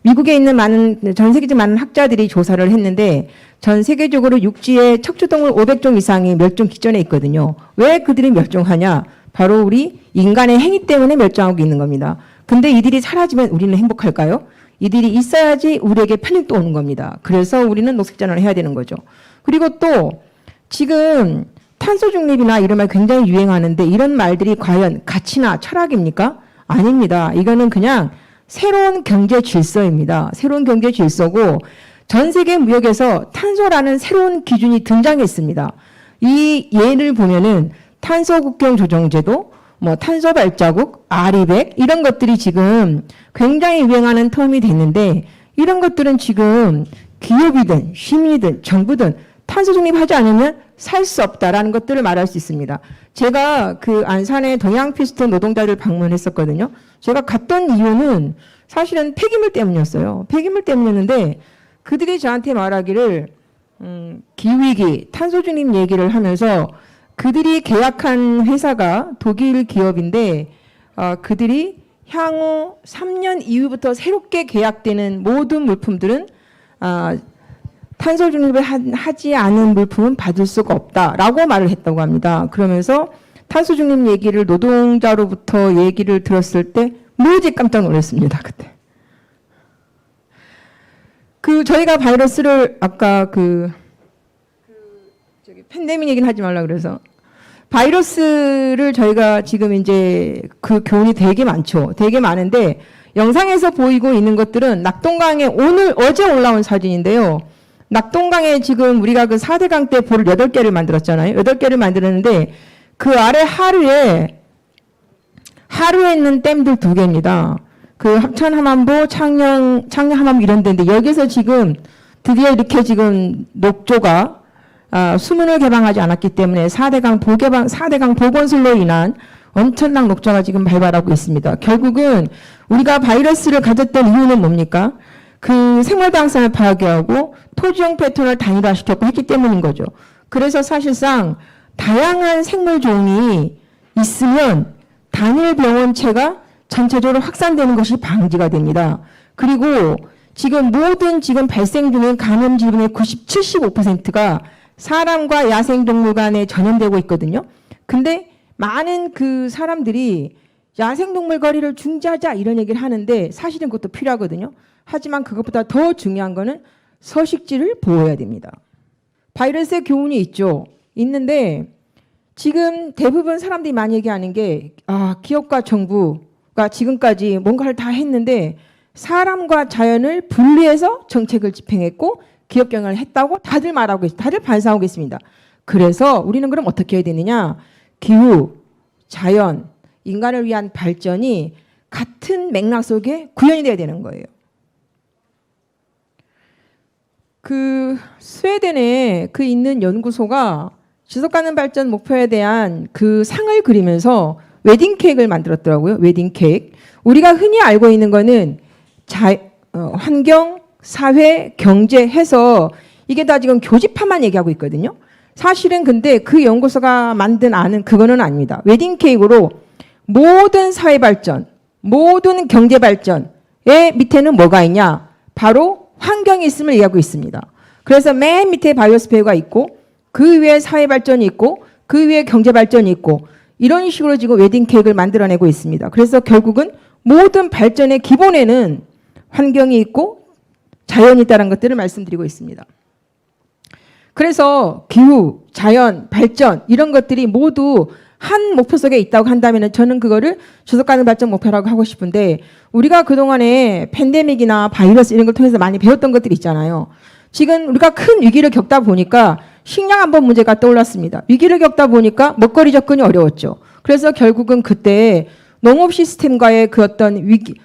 미국에 있는 전 세계적 많은 학자들이 조사를 했는데 전 세계적으로 육지에 척추동물 500종 이상이 멸종 기전에 있거든요. 왜 그들이 멸종하냐? 바로 우리 인간의 행위 때문에 멸종하고 있는 겁니다. 근데 이들이 사라지면 우리는 행복할까요? 이들이 있어야지 우리에게 편익도 오는 겁니다. 그래서 우리는 녹색전환을 해야 되는 거죠. 그리고 또 지금 탄소중립이나 이런 말 굉장히 유행하는데 이런 말들이 과연 가치나 철학입니까? 아닙니다. 이거는 그냥 새로운 경제 질서입니다. 새로운 경제 질서고 전 세계 무역에서 탄소라는 새로운 기준이 등장했습니다. 이 예를 보면은 탄소 국경 조정제도, 탄소 발자국, 아리백 이런 것들이 지금 굉장히 유행하는 텀이 됐는데 이런 것들은 지금 기업이든 시민이든 정부든 탄소 중립하지 않으면 살 수 없다라는 것들을 말할 수 있습니다. 제가 안산의 동양피스톤 노동자를 방문했었거든요. 제가 갔던 이유는 사실은 폐기물 때문이었어요. 폐기물 때문이었는데 그들이 저한테 말하기를 기후위기, 탄소 중립 얘기를 하면서 그들이 계약한 회사가 독일 기업인데 그들이 향후 3년 이후부터 새롭게 계약되는 모든 물품들은 탄소 중립을 하지 않은 물품은 받을 수가 없다라고 말을 했다고 합니다. 그러면서 탄소 중립 얘기를 노동자로부터 얘기를 들었을 때 무지 깜짝 놀랐습니다. 그때. 저희가 바이러스를 아까 팬데믹 얘기는 하지 말라 그래서 바이러스를 저희가 지금 이제 교훈이 되게 많죠. 되게 많은데 영상에서 보이고 있는 것들은 낙동강에 어제 올라온 사진인데요. 낙동강에 지금 우리가 4대강 때 볼을 8개를 만들었잖아요. 8개를 만들었는데 그 아래 하류에 있는 댐들 2개입니다. 합천 하만보, 창녕 하만보 이런 데인데 여기서 지금 드디어 이렇게 지금 녹조가 수문을 개방하지 않았기 때문에 4대강 보건술로 인한 엄청난 녹조가 지금 발발하고 있습니다. 결국은 우리가 바이러스를 가졌던 이유는 뭡니까? 생물 다양성을 파괴하고 토지용 패턴을 단일화시켰고 했기 때문인 거죠. 그래서 사실상 다양한 생물종이 있으면 단일 병원체가 전체적으로 확산되는 것이 방지가 됩니다. 그리고 지금 모든 지금 발생 중인 감염 질병의 75%가 사람과 야생동물 간에 전염되고 있거든요. 근데 많은 그 사람들이 야생동물 거리를 중지하자 이런 얘기를 하는데 사실은 그것도 필요하거든요. 하지만 그것보다 더 중요한 거는 서식지를 보호해야 됩니다. 바이러스의 교훈이 있죠. 있는데 지금 대부분 사람들이 많이 얘기하는 게 기업과 정부가 지금까지 뭔가를 다 했는데 사람과 자연을 분리해서 정책을 집행했고 기업 경영을 했다고 다들 말하고 있습니다. 다들 반성하고 있습니다. 그래서 우리는 그럼 어떻게 해야 되느냐? 기후, 자연, 인간을 위한 발전이 같은 맥락 속에 구현이 돼야 되는 거예요. 그 스웨덴에 그 있는 연구소가 지속가능 발전 목표에 대한 그 상을 그리면서 웨딩 케이크를 만들었더라고요. 웨딩 케이크. 우리가 흔히 알고 있는 거는 환경, 사회, 경제 해서 이게 다 지금 교집합만 얘기하고 있거든요. 사실은 근데 그 연구소가 만든 안은 그거는 아닙니다. 웨딩 케이크로 모든 사회 발전, 모든 경제 발전의 밑에는 뭐가 있냐? 바로 환경이 있음을 얘기하고 있습니다. 그래서 맨 밑에 바이오스페어가 있고 그 위에 사회 발전이 있고 그 위에 경제 발전이 있고 이런 식으로 지금 웨딩 케이크를 만들어내고 있습니다. 그래서 결국은 모든 발전의 기본에는 환경이 있고 자연이 있다는 것들을 말씀드리고 있습니다. 그래서 기후, 자연, 발전 이런 것들이 모두 한 목표 속에 있다고 한다면 저는 그거를 지속가능 발전 목표라고 하고 싶은데 우리가 그동안에 팬데믹이나 바이러스 이런 걸 통해서 많이 배웠던 것들이 있잖아요. 지금 우리가 큰 위기를 겪다 보니까 식량 안보 문제가 떠올랐습니다. 위기를 겪다 보니까 먹거리 접근이 어려웠죠. 그래서 결국은 그때 농업 시스템과의 그 어떤 위기,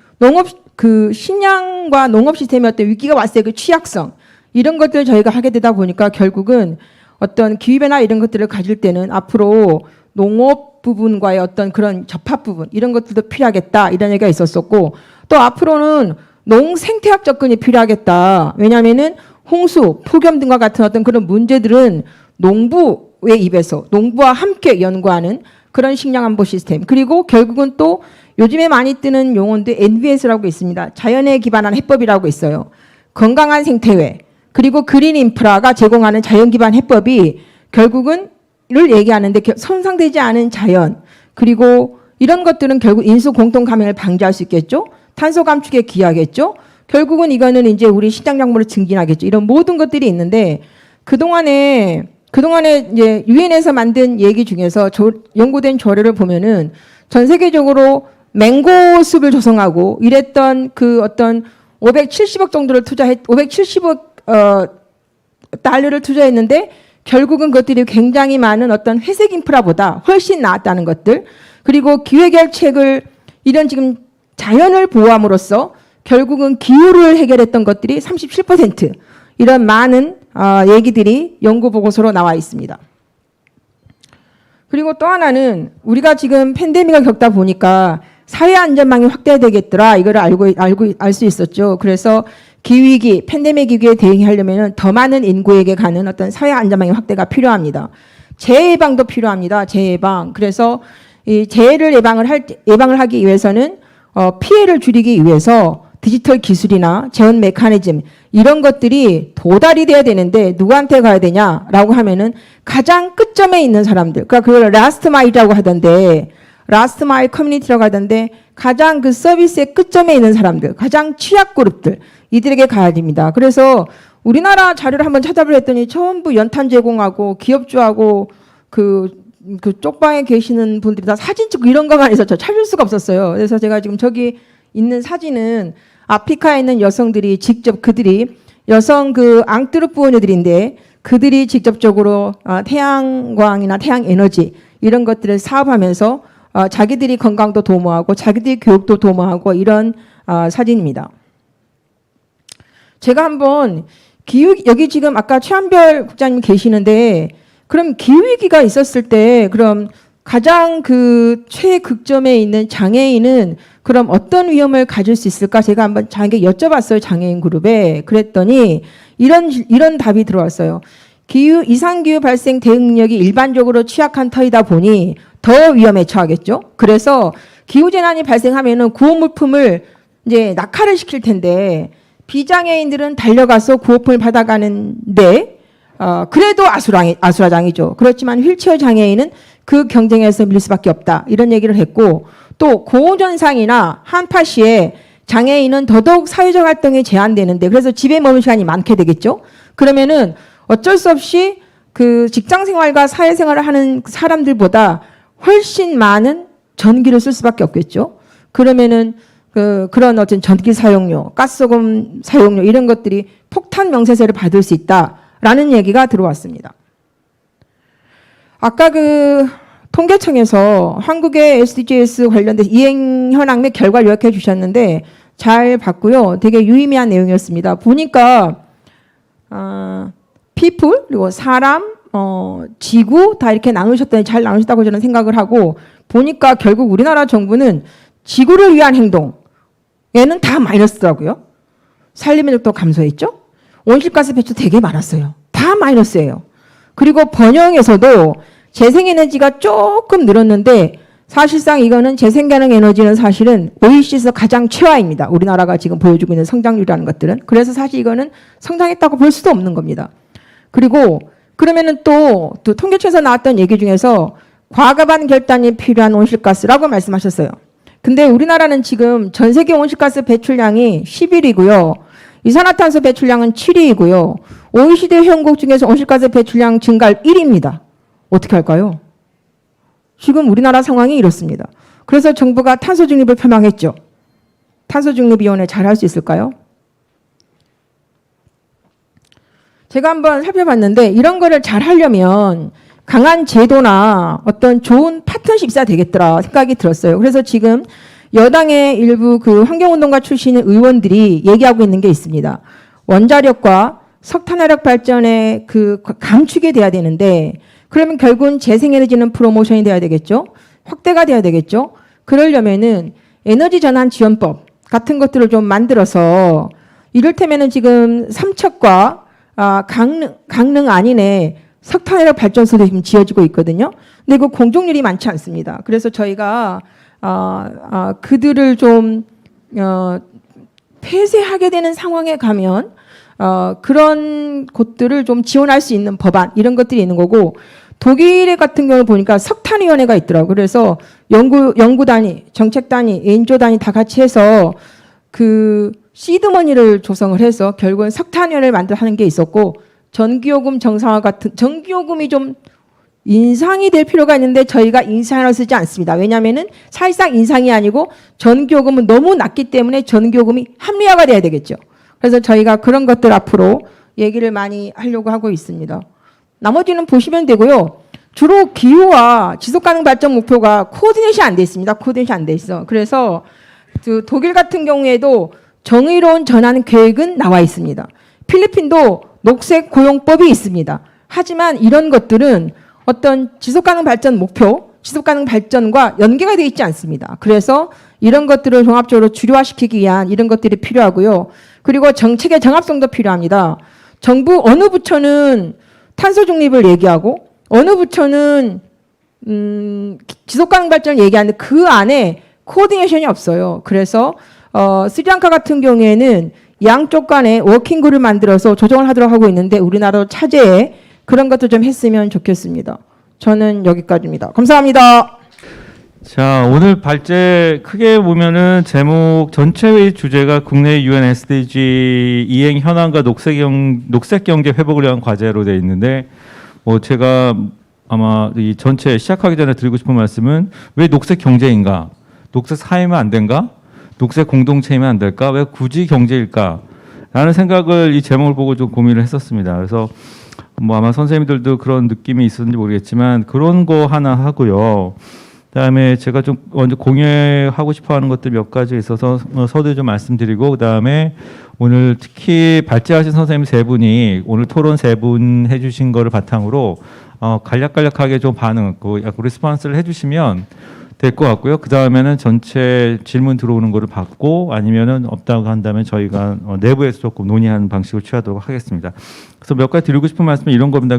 식량과 농업 시스템의 어떤 위기가 왔을 때 그 취약성 이런 것들을 저희가 하게 되다 보니까 결국은 어떤 기후변화 이런 것들을 가질 때는 앞으로 농업 부분과의 어떤 그런 접합 부분 이런 것들도 필요하겠다 이런 얘기가 있었었고 또 앞으로는 농생태학 접근이 필요하겠다. 왜냐하면은 홍수, 폭염 등과 같은 어떤 그런 문제들은 농부의 입에서 농부와 함께 연구하는 그런 식량 안보 시스템 그리고 결국은 또 요즘에 많이 뜨는 용어인데 NBS라고 있습니다. 자연에 기반한 해법이라고 있어요. 건강한 생태회 그리고 그린 인프라가 제공하는 자연 기반 해법이 결국은 를 얘기하는데 손상되지 않은 자연 그리고 이런 것들은 결국 인수 공통 감염을 방지할 수 있겠죠. 탄소 감축에 기여하겠죠. 결국은 이거는 이제 우리 식량작물을 증진하겠죠. 이런 모든 것들이 있는데 그동안에 이제 유엔에서 만든 얘기 중에서 연구된 조례를 보면은 전 세계적으로 맹고 숲을 조성하고 이랬던 그 어떤 570억 정도를 570억 달러를 투자했는데 결국은 그것들이 굉장히 많은 어떤 회색 인프라보다 훨씬 나았다는 것들 그리고 기회결책을 이런 지금 자연을 보호함으로써 결국은 기후를 해결했던 것들이 37% 이런 많은 얘기들이 연구 보고서로 나와 있습니다. 그리고 또 하나는 우리가 지금 팬데믹을 겪다 보니까 사회 안전망이 확대되겠더라 이걸 알 수 있었죠. 그래서 기후위기, 팬데믹 위기에 대응하려면 더 많은 인구에게 가는 어떤 사회 안전망의 확대가 필요합니다. 재해 예방도 필요합니다. 재해 예방. 그래서 이 재해를 예방을 하기 위해서는 피해를 줄이기 위해서 디지털 기술이나 재원 메커니즘 이런 것들이 도달이 돼야 되는데 누구한테 가야 되냐라고 하면은 가장 끝점에 있는 사람들. 그러니까 그걸 라스트 마일이라고 하던데 라스트 마일 커뮤니티라고 하던데 가장 그 서비스의 끝점에 있는 사람들, 가장 취약 그룹들 이들에게 가야 됩니다. 그래서 우리나라 자료를 한번 찾아보랬더니 전부 연탄 제공하고 기업주하고 그 쪽방에 계시는 분들이 다 사진 찍고 이런 것만 해서 저 찾을 수가 없었어요. 그래서 제가 지금 저기 있는 사진은 아프리카에 있는 여성들이 직접 그들이 여성 그 앙뚜르 부녀들인데 그들이 직접적으로 태양광이나 태양 에너지 이런 것들을 사업하면서 자기들이 건강도 도모하고 자기들이 교육도 도모하고 이런 사진입니다. 제가 한번 여기 지금 아까 최한별 국장님 계시는데 그럼 기후위기가 있었을 때 그럼 가장 그 최극점에 있는 장애인은 그럼 어떤 위험을 가질 수 있을까? 제가 한번 장에게 여쭤봤어요. 장애인 그룹에. 그랬더니 이런 답이 들어왔어요. 이상기후 발생 대응 능력이 일반적으로 취약한 터이다 보니 더 위험에 처하겠죠. 그래서 기후재난이 발생하면은 구호 물품을 이제 낙하를 시킬 텐데 비장애인들은 달려가서 구호품을 받아가는데 그래도 아수라장이죠. 그렇지만 휠체어 장애인은 그 경쟁에서 밀릴 수밖에 없다. 이런 얘기를 했고 또 고전상이나 한파 시에 장애인은 더더욱 사회적 활동이 제한되는데 그래서 집에 머물 시간이 많게 되겠죠. 그러면은 어쩔 수 없이 그 직장 생활과 사회 생활을 하는 사람들보다 훨씬 많은 전기를 쓸 수밖에 없겠죠. 그러면은 그런 어떤 전기 사용료, 가스요금 사용료 이런 것들이 폭탄 명세세를 받을 수 있다라는 얘기가 들어왔습니다. 아까 그 통계청에서 한국의 SDGs 관련된 이행 현황 및 결과를 요약해 주셨는데 잘 봤고요. 되게 유의미한 내용이었습니다. 보니까 people 그리고 사람, 지구 다 이렇게 나누셨더니 잘 나누셨다고 저는 생각을 하고 보니까 결국 우리나라 정부는 지구를 위한 행동에는 다 마이너스더라고요. 산림면적도 감소했죠. 온실가스 배출 되게 많았어요. 다 마이너스예요. 그리고 번영에서도 재생에너지가 조금 늘었는데 사실상 이거는 재생가능 에너지는 사실은 OECD에서 가장 최하입니다. 우리나라가 지금 보여주고 있는 성장률이라는 것들은. 그래서 사실 이거는 성장했다고 볼 수도 없는 겁니다. 그리고 그러면은 또 통계청에서 나왔던 얘기 중에서 과감한 결단이 필요한 온실가스라고 말씀하셨어요. 근데 우리나라는 지금 전 세계 온실가스 배출량이 10위이고요. 이산화탄소 배출량은 7위이고요. OECD 회원국 중에서 온실가스 배출량 증가 1위입니다. 어떻게 할까요? 지금 우리나라 상황이 이렇습니다. 그래서 정부가 탄소 중립을 표명했죠. 탄소 중립위원회 잘 할 수 있을까요? 제가 한번 살펴봤는데 이런 거를 잘 하려면 강한 제도나 어떤 좋은 파트너십이 있어야 되겠더라 생각이 들었어요. 그래서 지금 여당의 일부 그 환경운동가 출신의 의원들이 얘기하고 있는 게 있습니다. 원자력과 석탄화력 발전의 그 감축이 돼야 되는데 그러면 결국은 재생에너지는 프로모션이 돼야 되겠죠. 확대가 돼야 되겠죠. 그러려면은 에너지 전환 지원법 같은 것들을 좀 만들어서 이를테면은 지금 삼척과 강릉 안인에 석탄화력 발전소도 지금 지어지고 있거든요. 근데 그 공정률이 많지 않습니다. 그래서 저희가 그들을 좀 폐쇄하게 되는 상황에 가면 그런 곳들을 좀 지원할 수 있는 법안 이런 것들이 있는 거고 독일 같은 경우 보니까 석탄위원회가 있더라고요. 그래서 연구단위, 정책단위, 엔조단위 다 같이 해서 그 시드머니를 조성을 해서 결국은 석탄위원회를 만들어하는 게 있었고 전기요금 정상화 같은 전기요금이 좀 인상이 될 필요가 있는데 저희가 인상을 쓰지 않습니다. 왜냐하면은 사실상 인상이 아니고 전기요금은 너무 낮기 때문에 전기요금이 합리화가 돼야 되겠죠. 그래서 저희가 그런 것들 앞으로 얘기를 많이 하려고 하고 있습니다. 나머지는 보시면 되고요. 주로 기후와 지속가능 발전 목표가 코디네이션이 안 돼 있습니다. 코디네이션이 안 돼 있어. 그래서 그 독일 같은 경우에도 정의로운 전환 계획은 나와 있습니다. 필리핀도 녹색 고용법이 있습니다. 하지만 이런 것들은 어떤 지속가능 발전 목표, 지속가능 발전과 연계가 되어 있지 않습니다. 그래서 이런 것들을 종합적으로 주류화시키기 위한 이런 것들이 필요하고요. 그리고 정책의 정합성도 필요합니다. 정부 어느 부처는 탄소 중립을 얘기하고 어느 부처는 지속가능 발전을 얘기하는데 그 안에 코디네이션이 없어요. 그래서 스리랑카 같은 경우에는 양쪽 간에 워킹그룹을 만들어서 조정을 하도록 하고 있는데 우리나라도 차제에 그런 것도 좀 했으면 좋겠습니다. 저는 여기까지입니다. 감사합니다. 자, 오늘 발제 크게 보면은 제목 전체 회의 주제가 국내 UN SDG 이행 현황과 녹색 경제 회복을 위한 과제로 되어 있는데 제가 아마 이 전체 시작하기 전에 드리고 싶은 말씀은 왜 녹색 경제인가? 녹색 사회면 안 된가? 녹색 공동체이면 안 될까? 왜 굳이 경제일까? 라는 생각을 이 제목을 보고 좀 고민을 했었습니다. 그래서 아마 선생님들도 그런 느낌이 있었는지 모르겠지만 그런 거 하나 하고요. 그다음에 제가 좀 먼저 공유하고 싶어하는 것들 몇 가지 있어서 서두에 좀 말씀드리고 그다음에 오늘 특히 발제하신 선생님 세 분이 오늘 토론 세 분 해주신 거를 바탕으로 간략간략하게 좀 반응, 리스폰스를 해주시면 될 것 같고요. 그 다음에는 전체 질문 들어오는 거를 받고 아니면은 없다고 한다면 저희가 내부에서 조금 논의하는 방식을 취하도록 하겠습니다. 그래서 몇 가지 드리고 싶은 말씀은 이런 겁니다.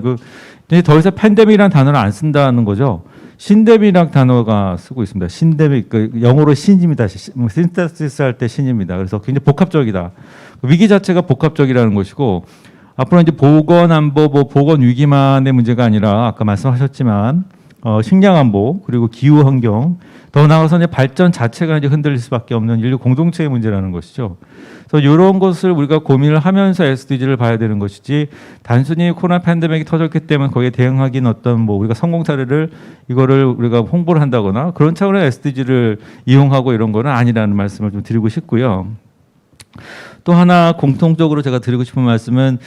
이제 더 이상 팬데믹이라는 단어를 안 쓴다는 거죠. 신대비란 단어가 쓰고 있습니다. 신대비, 그 영어로 신입니다. 신테시스 할 때 신입니다. 그래서 굉장히 복합적이다. 위기 자체가 복합적이라는 것이고 앞으로 이제 보건 안보, 뭐 보건 위기만의 문제가 아니라 아까 말씀하셨지만 식량 안보 그리고 기후 환경 더 나아가서 이제 발전 자체가 이제 흔들릴 수밖에 없는 인류 공동체의 문제라는 것이죠. 그래서 이런 것을 우리가 고민을 하면서 SDG를 봐야 되는 것이지 단순히 코로나 팬데믹이 터졌기 때문에 거기에 대응하기는 어떤 뭐 우리가 성공 사례를 이거를 우리가 홍보를 한다거나 그런 차원의 SDG를 이용하고 이런 거는 아니라는 말씀을 좀 드리고 싶고요. 또 하나 공통적으로 제가 드리고 싶은 말씀은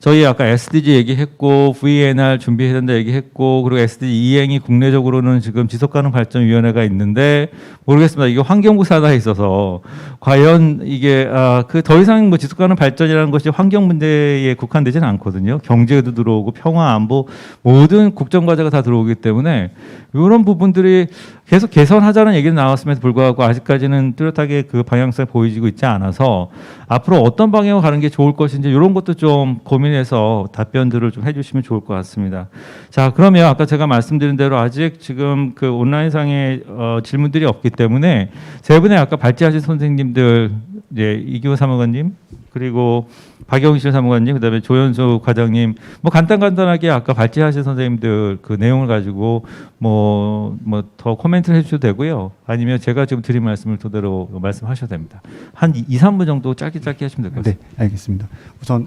저희 아까 SDG 얘기했고 VNR 준비해야 된다 얘기했고 그리고 SDG 이행이 국내적으로는 지금 지속가능발전위원회가 있는데 모르겠습니다. 이게 환경부 산하에 있어서 과연 이게 그 더 이상 뭐 지속가능발전이라는 것이 환경 문제에 국한되지는 않거든요. 경제도 들어오고 평화 안보 모든 국정과제가 다 들어오기 때문에 이런 부분들이 계속 개선하자는 얘기는 나왔음에도 불구하고 아직까지는 뚜렷하게 그 방향성이 보이지고 있지 않아서 앞으로 어떤 방향으로 가는 게 좋을 것인지 이런 것도 좀 고민해서 답변들을 좀 해주시면 좋을 것 같습니다. 자, 그러면 아까 제가 말씀드린 대로 아직 지금 그 온라인상에 질문들이 없기 때문에 세 분의 아까 발제하신 선생님들 이제 이규호 사무관님 그리고 박영실 사무관님 그다음에 조현수 과장님 뭐 간단하게 아까 발제하신 선생님들 그 내용을 가지고 뭐 더 코멘트를 해주셔도 되고요. 아니면 제가 지금 드린 말씀을 토대로 말씀하셔도 됩니다. 한 2, 3분 정도 짧게 하시면 될 것 같습니다. 네, 알겠습니다. 우선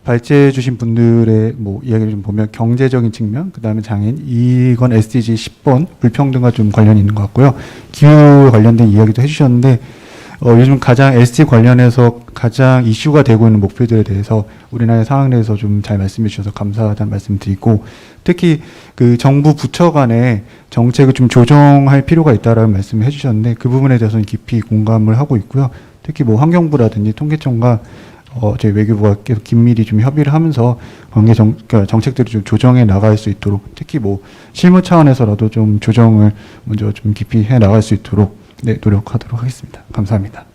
발제해 주신 분들의 뭐 이야기를 좀 보면 경제적인 측면, 그다음에 장애인, 이건 SDG 10번 불평등과 좀 관련이 있는 것 같고요. 기후 관련된 이야기도 해주셨는데 요즘 가장 SDG 관련해서 가장 이슈가 되고 있는 목표들에 대해서 우리나라의 상황 내에서 좀 잘 말씀해 주셔서 감사하다는 말씀 드리고 특히 그 정부 부처 간의 정책을 좀 조정할 필요가 있다라는 말씀을 해주셨는데 그 부분에 대해서는 깊이 공감을 하고 있고요. 특히 뭐 환경부라든지 통계청과 저희 외교부가 계속 긴밀히 좀 협의를 하면서 그러니까 정책들을 좀 조정해 나갈 수 있도록 특히 뭐 실무 차원에서라도 좀 조정을 먼저 좀 깊이 해 나갈 수 있도록 네, 노력하도록 하겠습니다. 감사합니다.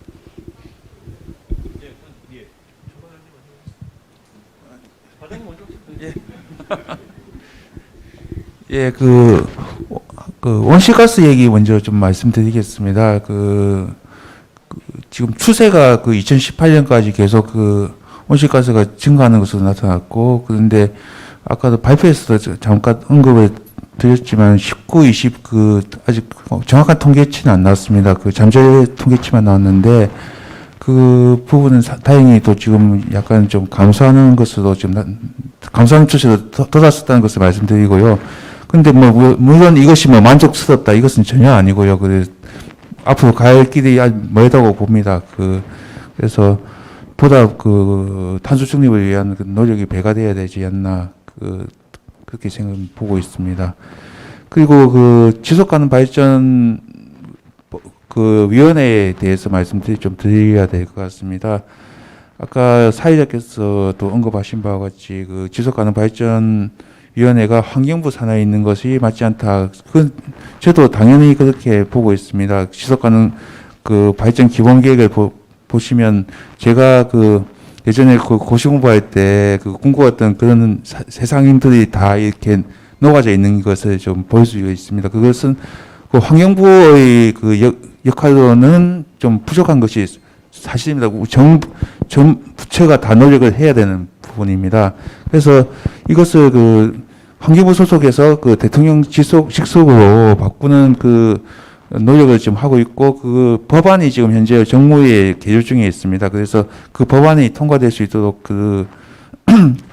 예, 그 온실가스 얘기 먼저 좀 말씀드리겠습니다. 지금 추세가 그 2018년까지 계속 그 온실가스가 증가하는 것으로 나타났고, 그런데 아까도 발표에서도 잠깐 언급을 드렸지만 19, 20 그 아직 정확한 통계치는 안 나왔습니다. 그 잠재 통계치만 나왔는데 그 부분은 다행히 또 지금 약간 좀 감소하는 것으로 지금 감소하는 추세로 돋았었다는 것을 말씀드리고요. 근데 뭐 물론 이것이 뭐 만족스럽다 이것은 전혀 아니고요. 그래서 앞으로 갈 길이 아주 멀다고 봅니다. 그래서 보다 그 탄소 중립을 위한 그 노력이 배가 돼야 되지 않나 그렇게 보고 있습니다. 그리고 그 지속가능 발전 그 위원회에 대해서 좀 드려야 될 것 같습니다. 아까 사회자께서도 언급하신 바와 같이 그 지속가능 발전 위원회가 환경부 산하에 있는 것이 맞지 않다. 저도 당연히 그렇게 보고 있습니다. 지속가능 그 발전 기본계획을 보시면 제가 예전에 고시공부할 때 꿈꿔왔던 그런 세상인들이 다 이렇게 녹아져 있는 것을 좀 볼 수 있습니다. 그것은 그 환경부의 역할로는 좀 부족한 것이 사실입니다. 전 부처가 다 노력을 해야 되는 부분입니다. 그래서 이것을 환경부 소속에서 대통령 직속으로 바꾸는 노력을 좀 하고 있고 법안이 지금 현재 정무위에 계류 중에 있습니다. 그래서 그 법안이 통과될 수 있도록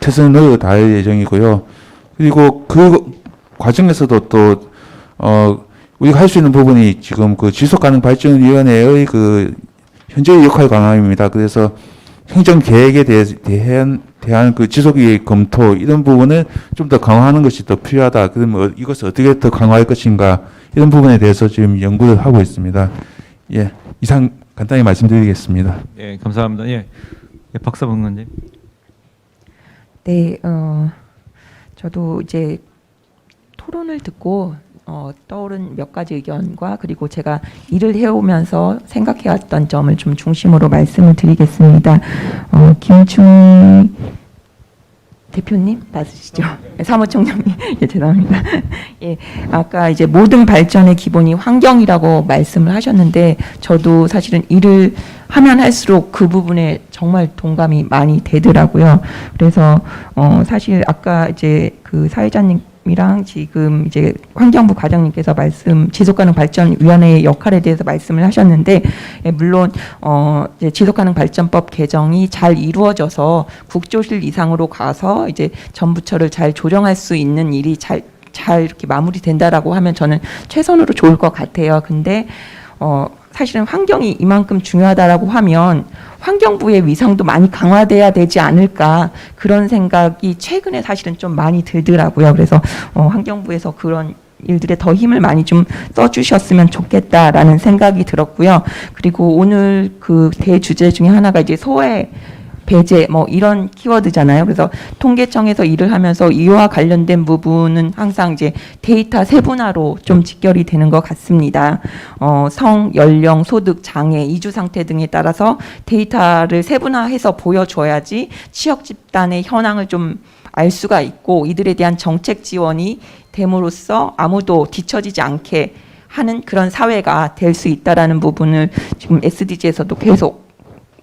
최선의 노력을 다할 예정이고요. 그리고 그 과정에서도 또 우리가 할 수 있는 부분이 지금 지속가능발전위원회의 현재의 역할 강화입니다. 그래서 행정계획에 대한 지속계획 검토 이런 부분을 좀 더 강화하는 것이 더 필요하다. 그러면 이것을 어떻게 더 강화할 것인가 이런 부분에 대해서 지금 연구를 하고 있습니다. 예, 이상 간단히 말씀드리겠습니다. 예, 감사합니다. 예, 박사방관님. 네, 저도 이제 토론을 듣고 떠오른 몇 가지 의견과 그리고 제가 일을 해오면서 생각해왔던 점을 좀 중심으로 말씀을 드리겠습니다. 김충희 대표님 맞으시죠? 사무총장님, 예, 죄송합니다. 예, 아까 이제 모든 발전의 기본이 환경이라고 말씀을 하셨는데 저도 사실은 일을 하면 할수록 그 부분에 정말 동감이 많이 되더라고요. 그래서 사실 아까 이제 그 사회자님이랑 지금 이제 환경부 과장님께서 지속가능 발전위원회의 역할에 대해서 말씀을 하셨는데, 예, 물론 이제 지속가능 발전법 개정이 잘 이루어져서 국조실 이상으로 가서 이제 전 부처를 잘 조정할 수 있는 일이 잘 이렇게 마무리된다라고 하면 저는 최선으로 좋을 것 같아요. 근데 사실은 환경이 이만큼 중요하다라고 하면 환경부의 위상도 많이 강화돼야 되지 않을까, 그런 생각이 최근에 사실은 좀 많이 들더라고요. 그래서 환경부에서 그런 일들에 더 힘을 많이 좀 써주셨으면 좋겠다라는 생각이 들었고요. 그리고 오늘 그 대주제 중에 하나가 이제 소외 배제 뭐 이런 키워드잖아요. 그래서 통계청에서 일을 하면서 이와 관련된 부분은 항상 이제 데이터 세분화로 좀 직결이 되는 것 같습니다. 성, 연령, 소득, 장애, 이주 상태 등에 따라서 데이터를 세분화해서 보여줘야지 취약 집단의 현황을 좀 알 수가 있고 이들에 대한 정책 지원이 됨으로써 아무도 뒤처지지 않게 하는 그런 사회가 될 수 있다라는 부분을 지금 SDG에서도 계속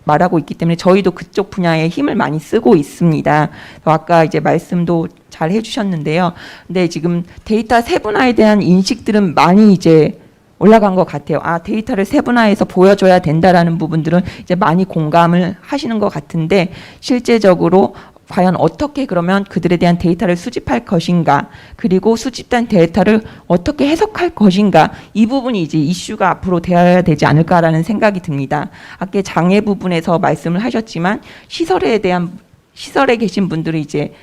말하고 있기 때문에 저희도 그쪽 분야에 힘을 많이 쓰고 있습니다. 아까 이제 말씀도 잘 해주셨는데요. 근데 지금 데이터 세분화에 대한 인식들은 많이 이제 올라간 것 같아요. 아, 데이터를 세분화해서 보여줘야 된다라는 부분들은 이제 많이 공감을 하시는 것 같은데, 실제적으로 과연 어떻게 그러면 그들에 대한 데이터를 수집할 것인가, 그리고 수집된 데이터를 어떻게 해석할 것인가, 이 부분이 이제 이슈가 앞으로 되어야 되지 않을까라는 생각이 듭니다. 아까 장애 부분에서 말씀을 하셨지만 시설에 계신 분들이 이제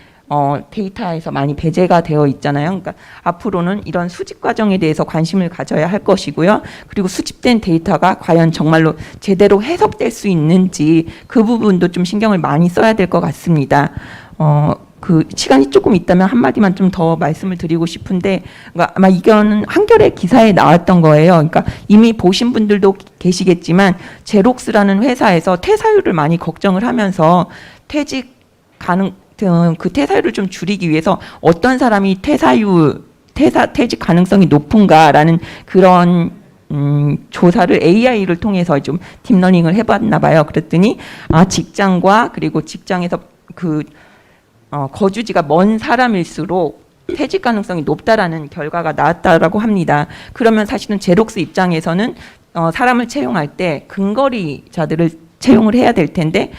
데이터에서 많이 배제가 되어 있잖아요. 그러니까 앞으로는 이런 수집 과정에 대해서 관심을 가져야 할 것이고요. 그리고 수집된 데이터가 과연 정말로 제대로 해석될 수 있는지 그 부분도 좀 신경을 많이 써야 될 것 같습니다. 그 시간이 조금 있다면 한마디만 좀 더 말씀을 드리고 싶은데, 그러니까 아마 이거는 한겨레 기사에 나왔던 거예요. 그러니까 이미 보신 분들도 계시겠지만 제록스라는 회사에서 퇴사율을 많이 걱정을 하면서 퇴직 퇴사율을 좀 줄이기 위해서 어떤 사람이 퇴직 가능성이 높은가라는 그런 조사를 AI를 통해서 좀 딥러닝을 해봤나 봐요. 그랬더니 직장과 그리고 직장에서 거주지가 먼 사람일수록 퇴직 가능성이 높다라는 결과가 나왔다라고 합니다. 그러면 사실은 제록스 입장에서는 사람을 채용할 때 근거리자들을 채용을 해야 될 텐데,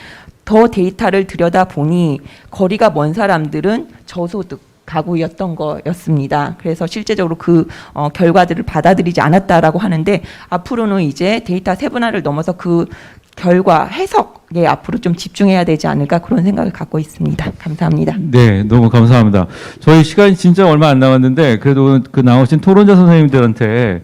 더 데이터를 들여다보니 거리가 먼 사람들은 저소득 가구였던 거였습니다. 그래서 실제적으로 그 결과들을 받아들이지 않았다라고 하는데, 앞으로는 이제 데이터 세분화를 넘어서 그 결과 해석에 앞으로 좀 집중해야 되지 않을까, 그런 생각을 갖고 있습니다. 감사합니다. 네, 너무 감사합니다. 저희 시간이 진짜 얼마 안 남았는데 그래도 그 나오신 토론자 선생님들한테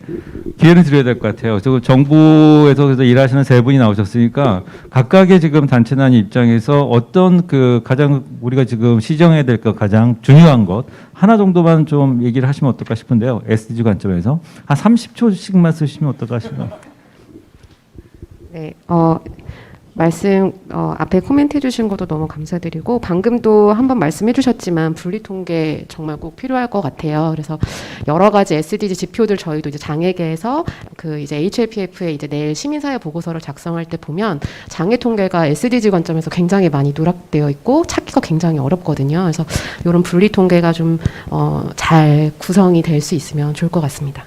기회를 드려야 될 것 같아요. 지금 정부에서 그래서 일하시는 세 분이 나오셨으니까 각각의 지금 단체나 입장에서 어떤 그 가장 우리가 지금 시정해야 될 것 가장 중요한 것 하나 정도만 좀 얘기를 하시면 어떨까 싶은데요. SDG 관점에서 한 30초씩만 쓰시면 어떨까 싶어요. 네, 말씀 앞에 코멘트 해주신 것도 너무 감사드리고, 방금도 한번 말씀해 주셨지만 분리 통계 정말 꼭 필요할 것 같아요. 그래서 여러 가지 SDG 지표들 저희도 이제 장애계에서 그 이제 HLPF에 이제 내일 시민사회 보고서를 작성할 때 보면 장애 통계가 SDG 관점에서 굉장히 많이 누락되어 있고 찾기가 굉장히 어렵거든요. 그래서 이런 분리 통계가 좀 잘 구성이 될 수 있으면 좋을 것 같습니다.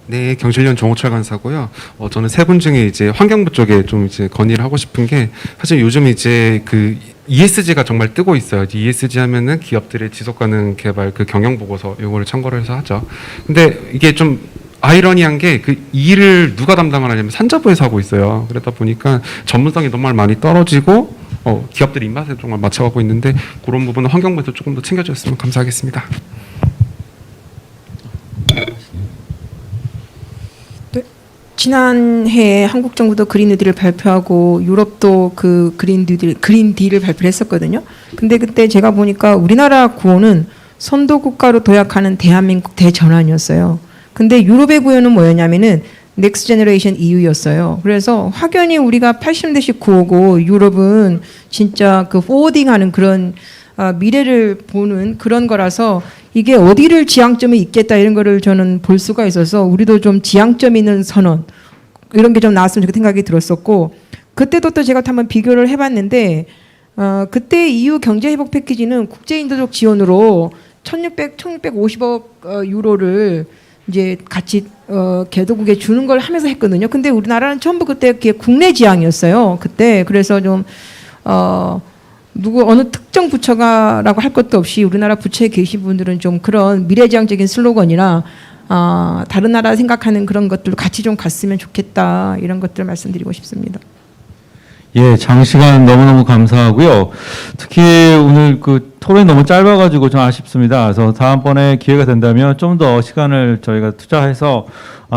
네, 경실련 정호철 간사고요. 저는 세 분 중에 이제 환경부 쪽에 좀 이제 건의를 하고 싶은 게, 사실 요즘 이제 그 ESG가 정말 뜨고 있어요. ESG 하면은 기업들의 지속가능 개발 그 경영 보고서 요거를 참고를 해서 하죠. 근데 이게 좀 아이러니한 게 그 일을 누가 담당을 하냐면 산자부에서 하고 있어요. 그러다 보니까 전문성이 정말 많이 떨어지고 기업들 입맛에 정말 맞춰가고 있는데, 그런 부분은 환경부에서 조금 더 챙겨줬으면 감사하겠습니다. 지난해 한국 정부도 그린 뉴딜을 발표하고 유럽도 그 그린 딜을 발표를 했었거든요. 근데 그때 제가 보니까 우리나라 구호는 선도 국가로 도약하는 대한민국 대전환이었어요. 근데 유럽의 구호는 뭐였냐면은 넥스트 제너레이션 EU였어요. 그래서 확연히 우리가 80년대식 구호고 유럽은 진짜 그 포워딩하는 그런 미래를 보는 그런 거라서 이게 어디를 지향점이 있겠다 이런 거를 저는 볼 수가 있어서 우리도 좀 지향점 있는 선언 이런 게 좀 나왔으면 좋겠다 생각이 들었었고 그때도 또 제가 한번 비교를 해봤는데 그때 EU 경제회복 패키지는 국제인도적 지원으로 1650억 유로를 이제 같이 개도국에 주는 걸 하면서 했거든요. 근데 우리나라는 전부 그때 그게 국내 지향이었어요. 그때 그래서 좀 누구 어느 특정 부처가라고 할 것도 없이 우리나라 부처에 계신 분들은 좀 그런 미래지향적인 슬로건이나 다른 나라 생각하는 그런 것들 같이 좀 갔으면 좋겠다 이런 것들 말씀드리고 싶습니다. 예, 장시간 너무너무 감사하고요. 특히 오늘 그 토론이 너무 짧아가지고 좀 아쉽습니다. 그래서 다음번에 기회가 된다면 좀 더 시간을 저희가 투자해서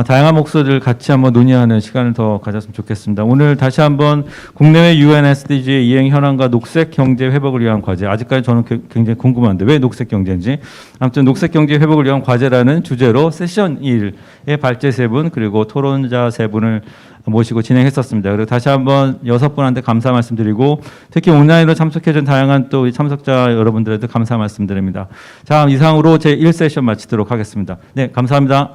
다양한 목소리를 같이 한번 논의하는 시간을 더 가졌으면 좋겠습니다. 오늘 다시 한번 국내외 UN SDG의 이행 현황과 녹색 경제 회복을 위한 과제. 아직까지 저는 굉장히 궁금한데 왜 녹색 경제인지. 아무튼 녹색 경제 회복을 위한 과제라는 주제로 세션 1의 발제 3분 그리고 토론자 3분을 모시고 진행했었습니다. 그리고 다시 한번 6분한테 감사 말씀드리고 특히 온라인으로 참석해준 다양한 또 참석자 여러분들에도 감사 말씀드립니다. 자, 이상으로 제 1세션 마치도록 하겠습니다. 네, 감사합니다.